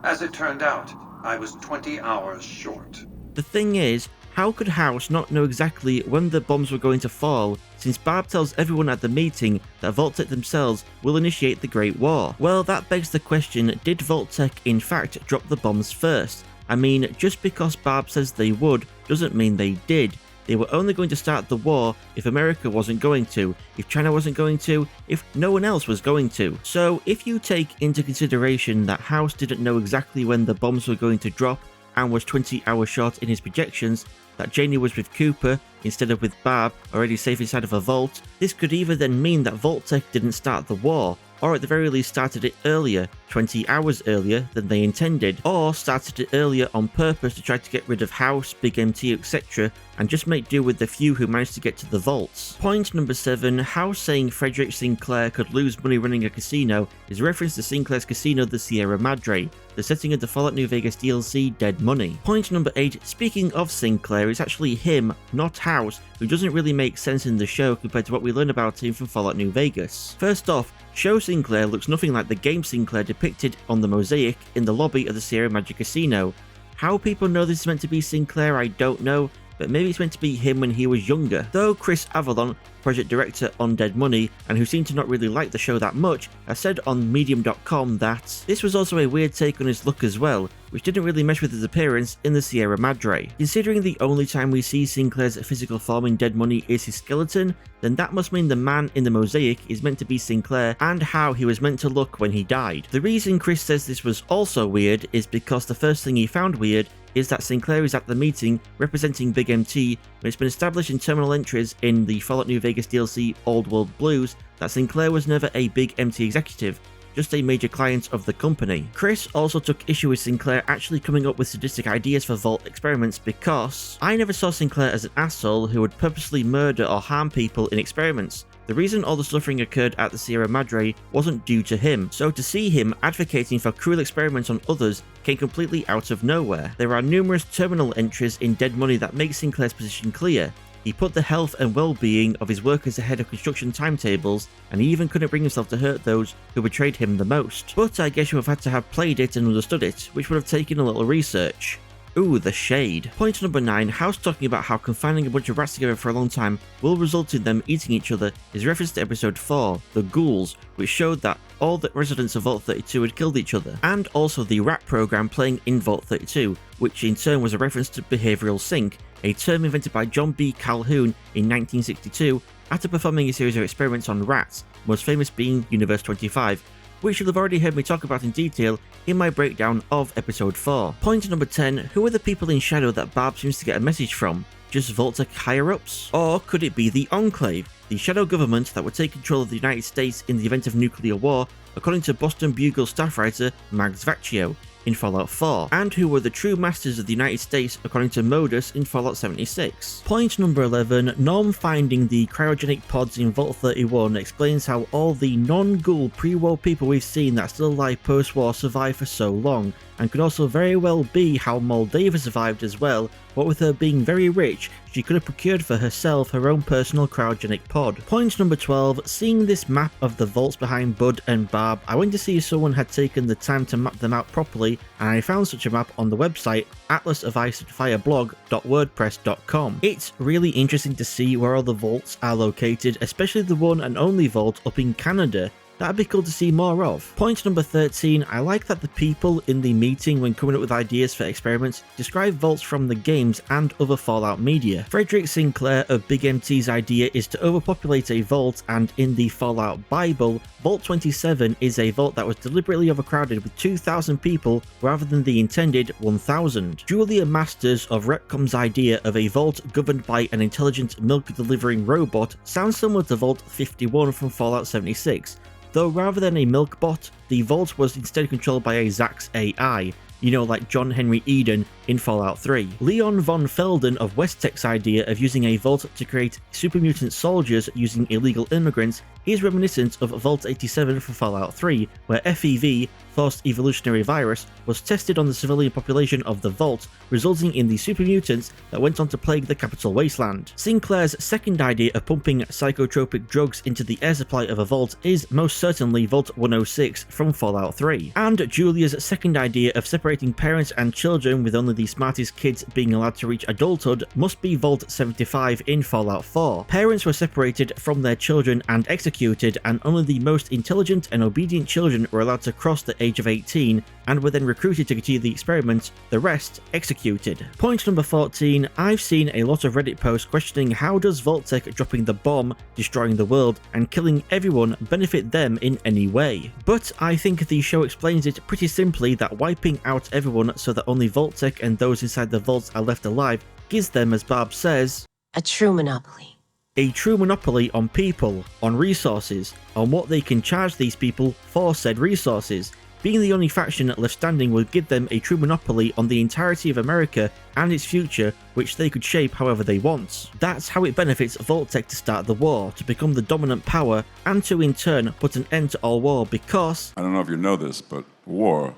As it turned out, I was 20 hours short." The thing is, how could House not know exactly when the bombs were going to fall, since Barb tells everyone at the meeting that Vault-Tec themselves will initiate the Great War? Well, that begs the question, did Vault-Tec in fact drop the bombs first? I mean, just because Barb says they would, doesn't mean they did. They were only going to start the war if America wasn't going to, if China wasn't going to, if no one else was going to. So if you take into consideration that House didn't know exactly when the bombs were going to drop and was 20 hours short in his projections, that Janie was with Cooper instead of with Barb, already safe inside of a vault, this could either then mean that Vault-Tec didn't start the war, or at the very least started it earlier, 20 hours earlier than they intended, or started it earlier on purpose to try to get rid of House, Big MT, etc., and just make do with the few who managed to get to the vaults. Point number 7, House saying Frederick Sinclair could lose money running a casino is a reference to Sinclair's casino, the Sierra Madre, the setting of the Fallout New Vegas DLC Dead Money. Point number 8, speaking of Sinclair, it's actually him, not House, who doesn't really make sense in the show compared to what we learn about him from Fallout New Vegas. First off, show Sinclair looks nothing like the game Sinclair depicted on the mosaic in the lobby of the Sierra Madre Casino. How people know this is meant to be Sinclair, I don't know, but maybe it's meant to be him when he was younger. Though Chris Avalon, project director on Dead Money, and who seemed to not really like the show that much, has said on Medium.com that this was also a weird take on his look as well, which didn't really mesh with his appearance in the Sierra Madre. Considering the only time we see Sinclair's physical form in Dead Money is his skeleton, then that must mean the man in the mosaic is meant to be Sinclair and how he was meant to look when he died. The reason Chris says this was also weird is because the first thing he found weird is that Sinclair is at the meeting representing Big MT when it's been established in terminal entries in the Fallout New Vegas DLC Old World Blues that Sinclair was never a Big MT executive, just a major client of the company. Chris also took issue with Sinclair actually coming up with sadistic ideas for Vault experiments because I never saw Sinclair as an asshole who would purposely murder or harm people in experiments. The reason all the suffering occurred at the Sierra Madre wasn't due to him, so to see him advocating for cruel experiments on others came completely out of nowhere. There are numerous terminal entries in Dead Money that make Sinclair's position clear. He put the health and well-being of his workers ahead of construction timetables, and he even couldn't bring himself to hurt those who betrayed him the most. But I guess you have had to have played it and understood it, which would have taken a little research. Ooh, the shade. Point number 9, House talking about how confining a bunch of rats together for a long time will result in them eating each other is reference to episode 4, The Ghouls, which showed that all the residents of Vault 32 had killed each other, and also the rat program playing in Vault 32, which in turn was a reference to behavioral sync, a term invented by John B. Calhoun in 1962 after performing a series of experiments on rats, most famous being Universe 25, which you'll have already heard me talk about in detail in my breakdown of episode 4. Point number 10, who are the people in Shadow that Barb seems to get a message from? Just Vault-Tec higher-ups? Or could it be the Enclave, the shadow government that would take control of the United States in the event of nuclear war, according to Boston Bugle staff writer Mags Vacchio in Fallout 4, and who were the true masters of the United States according to Modus in Fallout 76. Point number 11, Norm finding the cryogenic pods in Vault 31 explains how all the non-ghoul pre-war people we've seen that still alive post-war survived for so long, and could also very well be how Moldava survived as well. What with her being very rich, she could have procured for herself her own personal cryogenic pod. Point number 12, seeing this map of the vaults behind Bud and Barb, I went to see if someone had taken the time to map them out properly, and I found such a map on the website atlasofIceandfireblog.wordpress.com. It's really interesting to see where all the vaults are located, especially the one and only vault up in Canada. That'd be cool to see more of. Point number 13, I like that the people in the meeting when coming up with ideas for experiments describe vaults from the games and other Fallout media. Frederick Sinclair of Big MT's idea is to overpopulate a vault, and in the Fallout Bible, Vault 27 is a vault that was deliberately overcrowded with 2,000 people rather than the intended 1,000. Julia Masters of Retcom's idea of a vault governed by an intelligent milk-delivering robot sounds similar to Vault 51 from Fallout 76, though rather than a milk bot, the vault was instead controlled by a Zax AI, you know, like John Henry Eden in Fallout 3. Leon von Felden of Westtech's idea of using a vault to create super mutant soldiers using illegal immigrants is reminiscent of Vault 87 for Fallout 3, where FEV, Forced Evolutionary Virus, was tested on the civilian population of the Vault, resulting in the super mutants that went on to plague the capital wasteland. Sinclair's second idea of pumping psychotropic drugs into the air supply of a vault is most certainly Vault 106 from Fallout 3. And Julia's second idea of separating parents and children with only the smartest kids being allowed to reach adulthood must be Vault 75 in Fallout 4. Parents were separated from their children and executed, and only the most intelligent and obedient children were allowed to cross the age of 18 and were then recruited to continue the experiment, the rest executed. Point number 14, I've seen a lot of Reddit posts questioning how does Vault-Tec dropping the bomb, destroying the world, and killing everyone benefit them in any way? But I think the show explains it pretty simply that wiping out everyone so that only Vault-Tec and those inside the vaults are left alive gives them, as Barb says, a true monopoly. A true monopoly on people, on resources, on what they can charge these people for said resources. Being the only faction left standing would give them a true monopoly on the entirety of America and its future, which they could shape however they want. That's how it benefits Vault-Tec to start the war, to become the dominant power, and to in turn put an end to all war because... I don't know if you know this, but war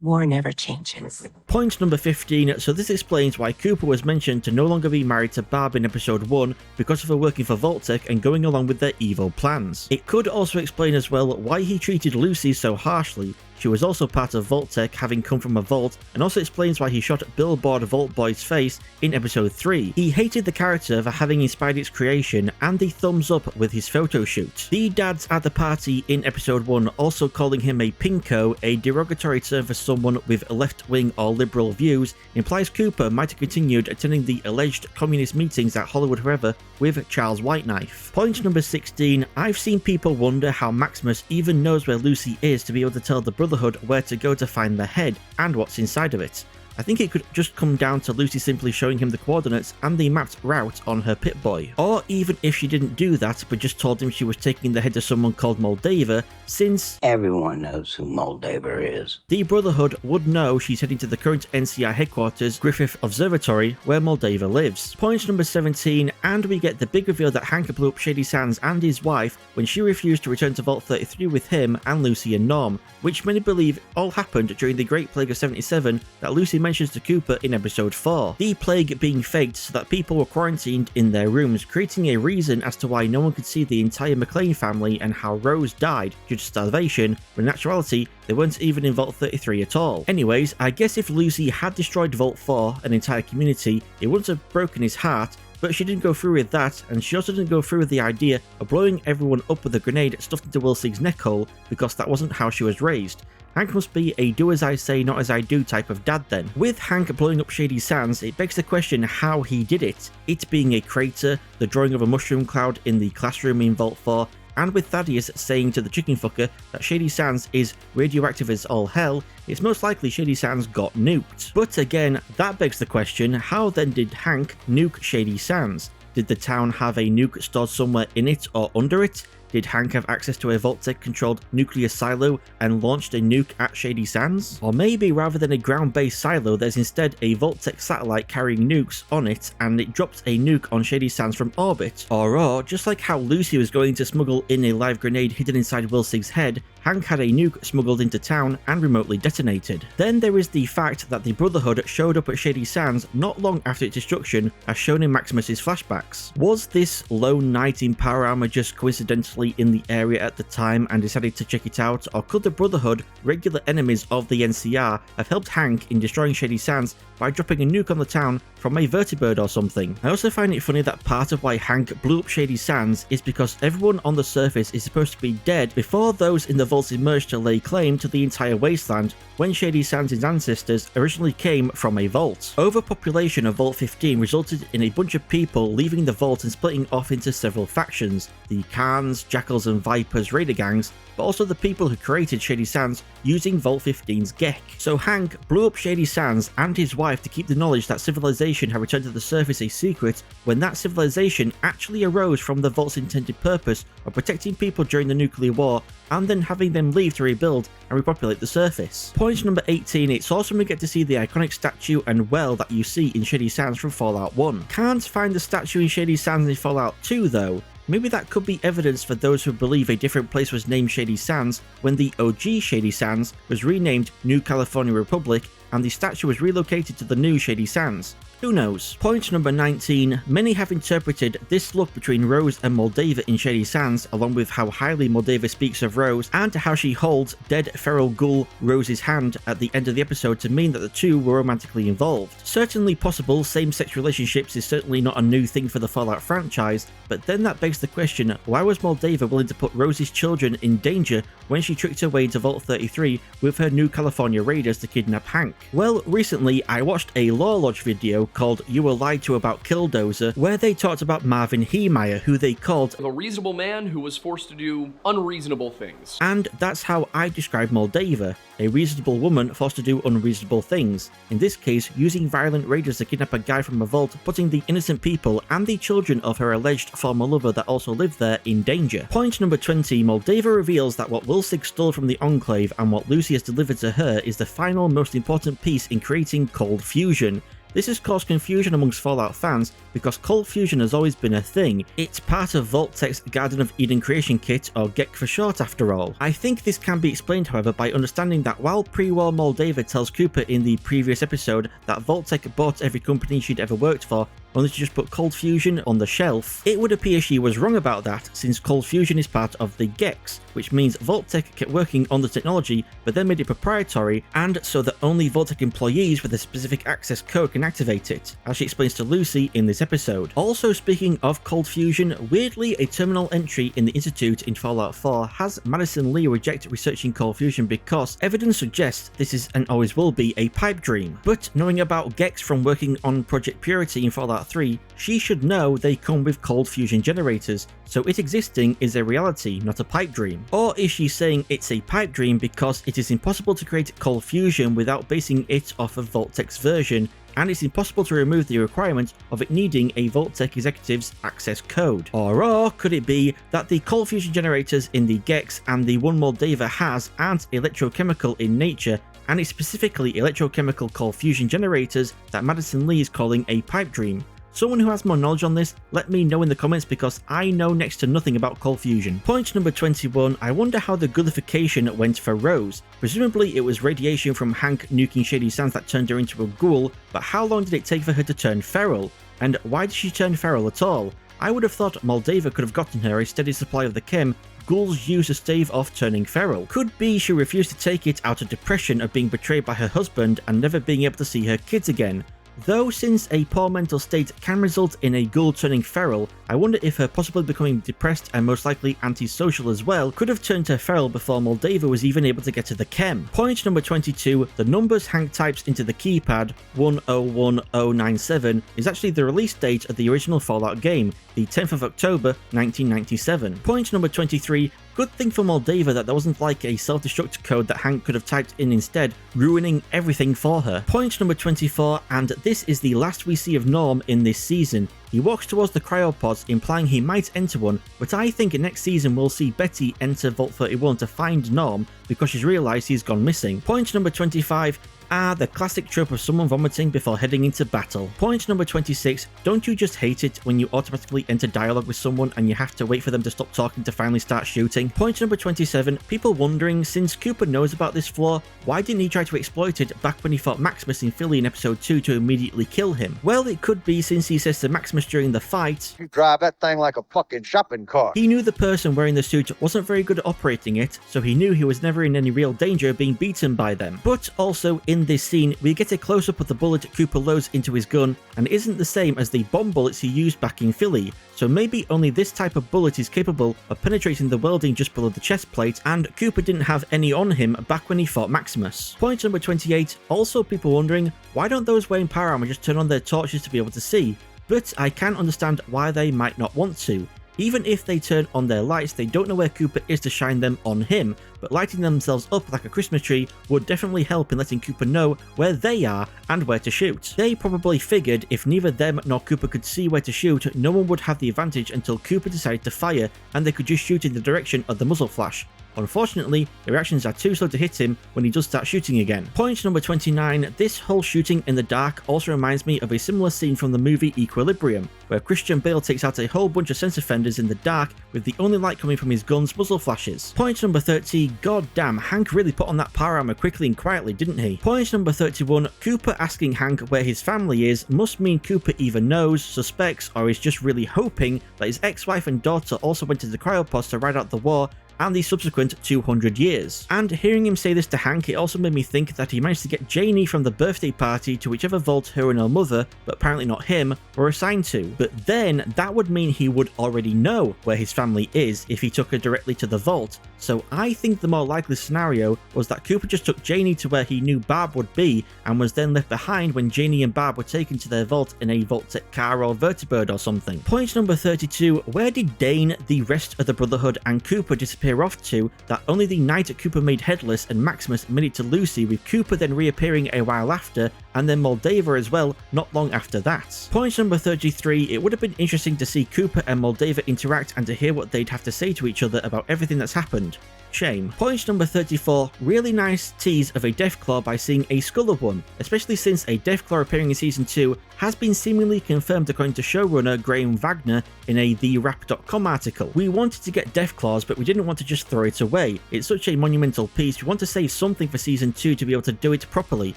never changes. Point number 15, so this explains why Cooper was mentioned to no longer be married to Barb in episode 1 because of her working for Vault-Tec and going along with their evil plans. It could also explain as well why he treated Lucy so harshly. She was also part of Vault-Tec, having come from a vault, and also explains why he shot Billboard Vault Boy's face in episode 3. He hated the character for having inspired its creation, and the thumbs up with his photo shoot. The dads at the party in episode 1 also calling him a pinko, a derogatory term for someone with left-wing or liberal views, implies Cooper might have continued attending the alleged communist meetings at Hollywood Forever with Charles Whiteknife. Point number 16, I've seen people wonder how Maximus even knows where Lucy is to be able to tell the Brotherhood where to go to find the head and what's inside of it. I think it could just come down to Lucy simply showing him the coordinates and the mapped route on her Pip-Boy. Or even if she didn't do that but just told him she was taking the head to someone called Moldava, since everyone knows who Moldava is. The Brotherhood would know she's heading to the current NCI headquarters, Griffith Observatory, where Moldava lives. Point number 17, and we get the big reveal that Hank blew up Shady Sands and his wife when she refused to return to Vault 33 with him and Lucy and Norm, which many believe all happened during the Great Plague of 77 that Lucy mentions to Cooper in episode 4. The plague being faked so that people were quarantined in their rooms, creating a reason as to why no one could see the entire McLean family and how Rose died due to starvation, when in actuality they weren't even in Vault 33 at all. Anyways, I guess if Lucy had destroyed Vault 4, an entire community, it wouldn't have broken his heart, but she didn't go through with that, and she also didn't go through with the idea of blowing everyone up with a grenade stuffed into Wilsig's neck hole, because that wasn't how she was raised. Hank must be a do as I say, not as I do type of dad then. With Hank blowing up Shady Sands, it begs the question how he did it. It being a crater, the drawing of a mushroom cloud in the classroom in Vault 4, and with Thaddeus saying to the chicken fucker that Shady Sands is radioactive as all hell, it's most likely Shady Sands got nuked. But again, that begs the question, how then did Hank nuke Shady Sands? Did the town have a nuke stored somewhere in it or under it? Did Hank have access to a Vault-Tec controlled nuclear silo and launched a nuke at Shady Sands? Or maybe rather than a ground-based silo, there's instead a Vault-Tec satellite carrying nukes on it and it dropped a nuke on Shady Sands from orbit. Or just like how Lucy was going to smuggle in a live grenade hidden inside Wilsig's head, Hank had a nuke smuggled into town and remotely detonated. Then there is the fact that the Brotherhood showed up at Shady Sands not long after its destruction, as shown in Maximus's flashbacks. Was this lone knight in power armor just coincidentally accidentally in the area at the time and decided to check it out, or could the Brotherhood, regular enemies of the NCR, have helped Hank in destroying Shady Sands by dropping a nuke on the town from a vertibird or something? I also find it funny that part of why Hank blew up Shady Sands is because everyone on the surface is supposed to be dead before those in the vaults emerged to lay claim to the entire wasteland when Shady Sands' ancestors originally came from a vault. Overpopulation of Vault 15 resulted in a bunch of people leaving the vault and splitting off into several factions, the Khans, Jackals and Vipers raider gangs, but also the people who created Shady Sands using Vault 15's Gek. So Hank blew up Shady Sands and his wife to keep the knowledge that civilization had returned to the surface a secret, when that civilization actually arose from the Vault's intended purpose of protecting people during the nuclear war and then having them leave to rebuild and repopulate the surface. Point number 18, it's awesome to get to see the iconic statue and well that you see in Shady Sands from Fallout 1. Can't find the statue in Shady Sands in Fallout 2 though. Maybe that could be evidence for those who believe a different place was named Shady Sands when the OG Shady Sands was renamed New California Republic and the statue was relocated to the new Shady Sands. Who knows? Point number 19. Many have interpreted this look between Rose and Moldava in Shady Sands, along with how highly Moldava speaks of Rose and how she holds dead feral ghoul Rose's hand at the end of the episode, to mean that the two were romantically involved. Certainly possible, same-sex relationships is certainly not a new thing for the Fallout franchise, but then that begs the question, why was Moldava willing to put Rose's children in danger when she tricked her way into Vault 33 with her New California Raiders to kidnap Hank? Well, recently I watched a Law Lodge video called You Were Lied To About Killdozer, where they talked about Marvin Heemeyer, who they called a reasonable man who was forced to do unreasonable things. And that's how I describe Moldava, a reasonable woman forced to do unreasonable things. In this case, using violent raiders to kidnap a guy from a vault, putting the innocent people and the children of her alleged former lover that also lived there in danger. Point number 20, Moldava reveals that what Wilsig stole from the Enclave and what Lucy has delivered to her is the final most important piece in creating cold fusion. This has caused confusion amongst Fallout fans because cold fusion has always been a thing. It's part of Vault-Tech's Garden of Eden creation kit, or Gek for short after all. I think this can be explained however by understanding that while pre-war Moldava tells Cooper in the previous episode that Vault-Tech bought every company she'd ever worked for, only to just put cold fusion on the shelf, it would appear she was wrong about that, since cold fusion is part of the Geks, which means Vault-Tech kept working on the technology but then made it proprietary, and so that only Vault-Tech employees with a specific access code can activate it, as she explains to Lucy in this episode. Also, speaking of cold fusion, weirdly a terminal entry in the Institute in Fallout 4 has Madison Lee reject researching cold fusion because evidence suggests this is and always will be a pipe dream. But knowing about Geks from working on Project Purity in Fallout 3, she should know they come with cold fusion generators, so it existing is a reality, not a pipe dream. Or is she saying it's a pipe dream because it is impossible to create cold fusion without basing it off of Vault-Tech's version, and it's impossible to remove the requirement of it needing a Vault-Tech executive's access code? Or could it be that the cold fusion generators in the Geks and the one Moldava has aren't electrochemical in nature, and it's specifically electrochemical cold fusion generators that Madison Lee is calling a pipe dream? Someone who has more knowledge on this, let me know in the comments because I know next to nothing about cold fusion. Point number 21, I wonder how the ghoulification went for Rose. Presumably it was radiation from Hank nuking Shady Sands that turned her into a ghoul, but how long did it take for her to turn feral? And why did she turn feral at all? I would have thought Moldava could have gotten her a steady supply of the chem ghouls use to stave off turning feral. Could be she refused to take it out of depression of being betrayed by her husband and never being able to see her kids again. Though since a poor mental state can result in a ghoul turning feral, I wonder if her possibly becoming depressed and most likely antisocial as well could have turned her feral before Moldava was even able to get to the chem. Point number 22, the numbers Hank types into the keypad, 101097, is actually the release date of the original Fallout game, the 10th of October 1997. Point number 23, good thing for Moldava that there wasn't like a self-destruct code that Hank could have typed in instead, ruining everything for her. Point number 24, and this is the last we see of Norm in this season. He walks towards the cryopods, implying he might enter one, but I think next season we'll see Betty enter Vault 31 to find Norm because she's realised he's gone missing. Point number 25, The classic trope of someone vomiting before heading into battle. Point number 26, don't you just hate it when you automatically enter dialogue with someone and you have to wait for them to stop talking to finally start shooting? Point number 27, people wondering, since Cooper knows about this flaw, why didn't he try to exploit it back when he fought Maximus in Philly in episode 2 to immediately kill him? Well, it could be since he says to Maximus during the fight, "You drive that thing like a fucking shopping cart." He knew the person wearing the suit wasn't very good at operating it, so he knew he was never in any real danger of being beaten by them. But also, in this scene, we get a close-up of the bullet Cooper loads into his gun, and it isn't the same as the bomb bullets he used back in Philly, so maybe only this type of bullet is capable of penetrating the welding just below the chest plate, and Cooper didn't have any on him back when he fought Maximus. Point number 28, also people wondering, why don't those wearing power armor just turn on their torches to be able to see? But I can understand why they might not want to. Even if they turn on their lights, they don't know where Cooper is to shine them on him, but lighting themselves up like a Christmas tree would definitely help in letting Cooper know where they are and where to shoot. They probably figured if neither them nor Cooper could see where to shoot, no one would have the advantage until Cooper decided to fire, and they could just shoot in the direction of the muzzle flash. Unfortunately, the reactions are too slow to hit him when he does start shooting again. Point number 29, this whole shooting in the dark also reminds me of a similar scene from the movie Equilibrium, where Christian Bale takes out a whole bunch of sense offenders in the dark with the only light coming from his gun's muzzle flashes. Point number 30, god damn, Hank really put on that power armor quickly and quietly, didn't he? Point number 31, Cooper asking Hank where his family is must mean Cooper either knows, suspects, or is just really hoping that his ex-wife and daughter also went to the cryopods to ride out the war and the subsequent 200 years. And hearing him say this to Hank, it also made me think that he managed to get Janie from the birthday party to whichever vault her and her mother, but apparently not him, were assigned to. But then, that would mean he would already know where his family is if he took her directly to the vault. So I think the more likely scenario was that Cooper just took Janie to where he knew Barb would be, and was then left behind when Janie and Barb were taken to their vault in a Vault-Tec car or vertibird or something. Point number 32, where did Dane, the rest of the Brotherhood, and Cooper disappear off to that only the night Cooper made headless and Maximus made it to Lucy, with Cooper then reappearing a while after, and then Moldava as well not long after that. Point number 33, it would have been interesting to see Cooper and Moldava interact and to hear what they'd have to say to each other about everything that's happened. Shame. Point number 34, really nice tease of a Deathclaw by seeing a skull of one, especially since a Deathclaw appearing in season 2 has been seemingly confirmed according to showrunner Graham Wagner in a TheWrap.com article. We wanted to get Deathclaws, but we didn't want to just throw it away. It's such a monumental piece, we want to save something for season 2 to be able to do it properly,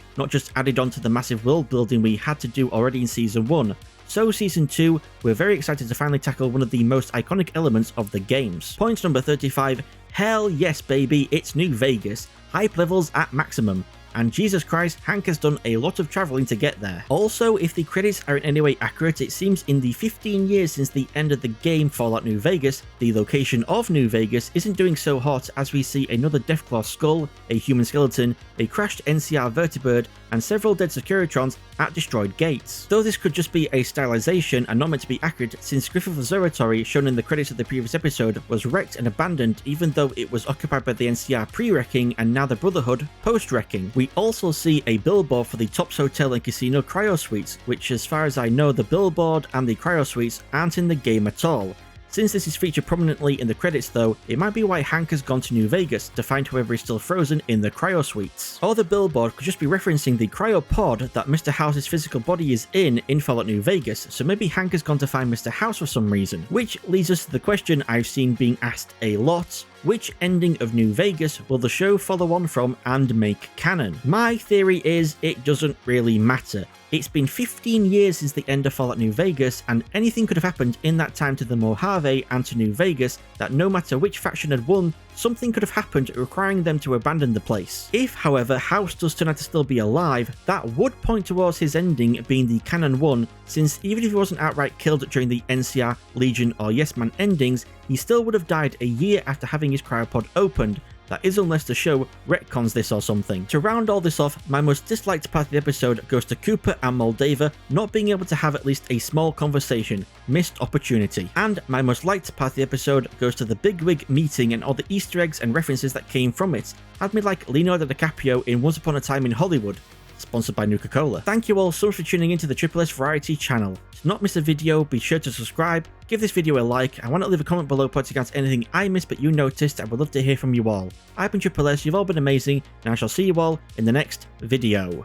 not just added on to the massive world building we had to do already in season 1. So season 2, we're very excited to finally tackle one of the most iconic elements of the games. Point number 35, hell yes baby, it's New Vegas, hype levels at maximum. And Jesus Christ, Hank has done a lot of travelling to get there. Also, if the credits are in any way accurate, it seems in the 15 years since the end of the game Fallout New Vegas, the location of New Vegas isn't doing so hot as we see another Deathclaw skull, a human skeleton, a crashed NCR vertibird, and several dead Securitrons at destroyed gates. Though this could just be a stylization and not meant to be accurate, since Griffith Observatory, shown in the credits of the previous episode, was wrecked and abandoned even though it was occupied by the NCR pre-wrecking and now the Brotherhood post-wrecking. We also see a billboard for the Tops Hotel and Casino Cryo Suites, which as far as I know the billboard and the Cryo Suites aren't in the game at all. Since this is featured prominently in the credits though, it might be why Hank has gone to New Vegas to find whoever is still frozen in the cryo suites. Or the billboard could just be referencing the cryopod that Mr. House's physical body is in Fallout New Vegas, so maybe Hank has gone to find Mr. House for some reason. Which leads us to the question I've seen being asked a lot: which ending of New Vegas will the show follow on from and make canon? My theory is it doesn't really matter. It's been 15 years since the end of Fallout New Vegas, and anything could have happened in that time to the Mojave and to New Vegas that no matter which faction had won, something could have happened requiring them to abandon the place. If, however, House does turn out to still be alive, that would point towards his ending being the canon one, since even if he wasn't outright killed during the NCR, Legion or Yes Man endings, he still would have died a year after having his cryopod opened. That is unless the show retcons this or something. To round all this off, my most disliked part of the episode goes to Cooper and Moldava not being able to have at least a small conversation. Missed opportunity. And my most liked part of the episode goes to the bigwig meeting and all the Easter eggs and references that came from it. Had me like Leonardo DiCaprio in Once Upon a Time in Hollywood. sponsored by Nuka-Cola. Thank you all so much for tuning into the Triple S Variety channel. To not miss a video, be sure to subscribe, give this video a like, and why not leave a comment below pointing out anything I missed but you noticed. I would love to hear from you all. I've been Triple S, you've all been amazing, and I shall see you all in the next video.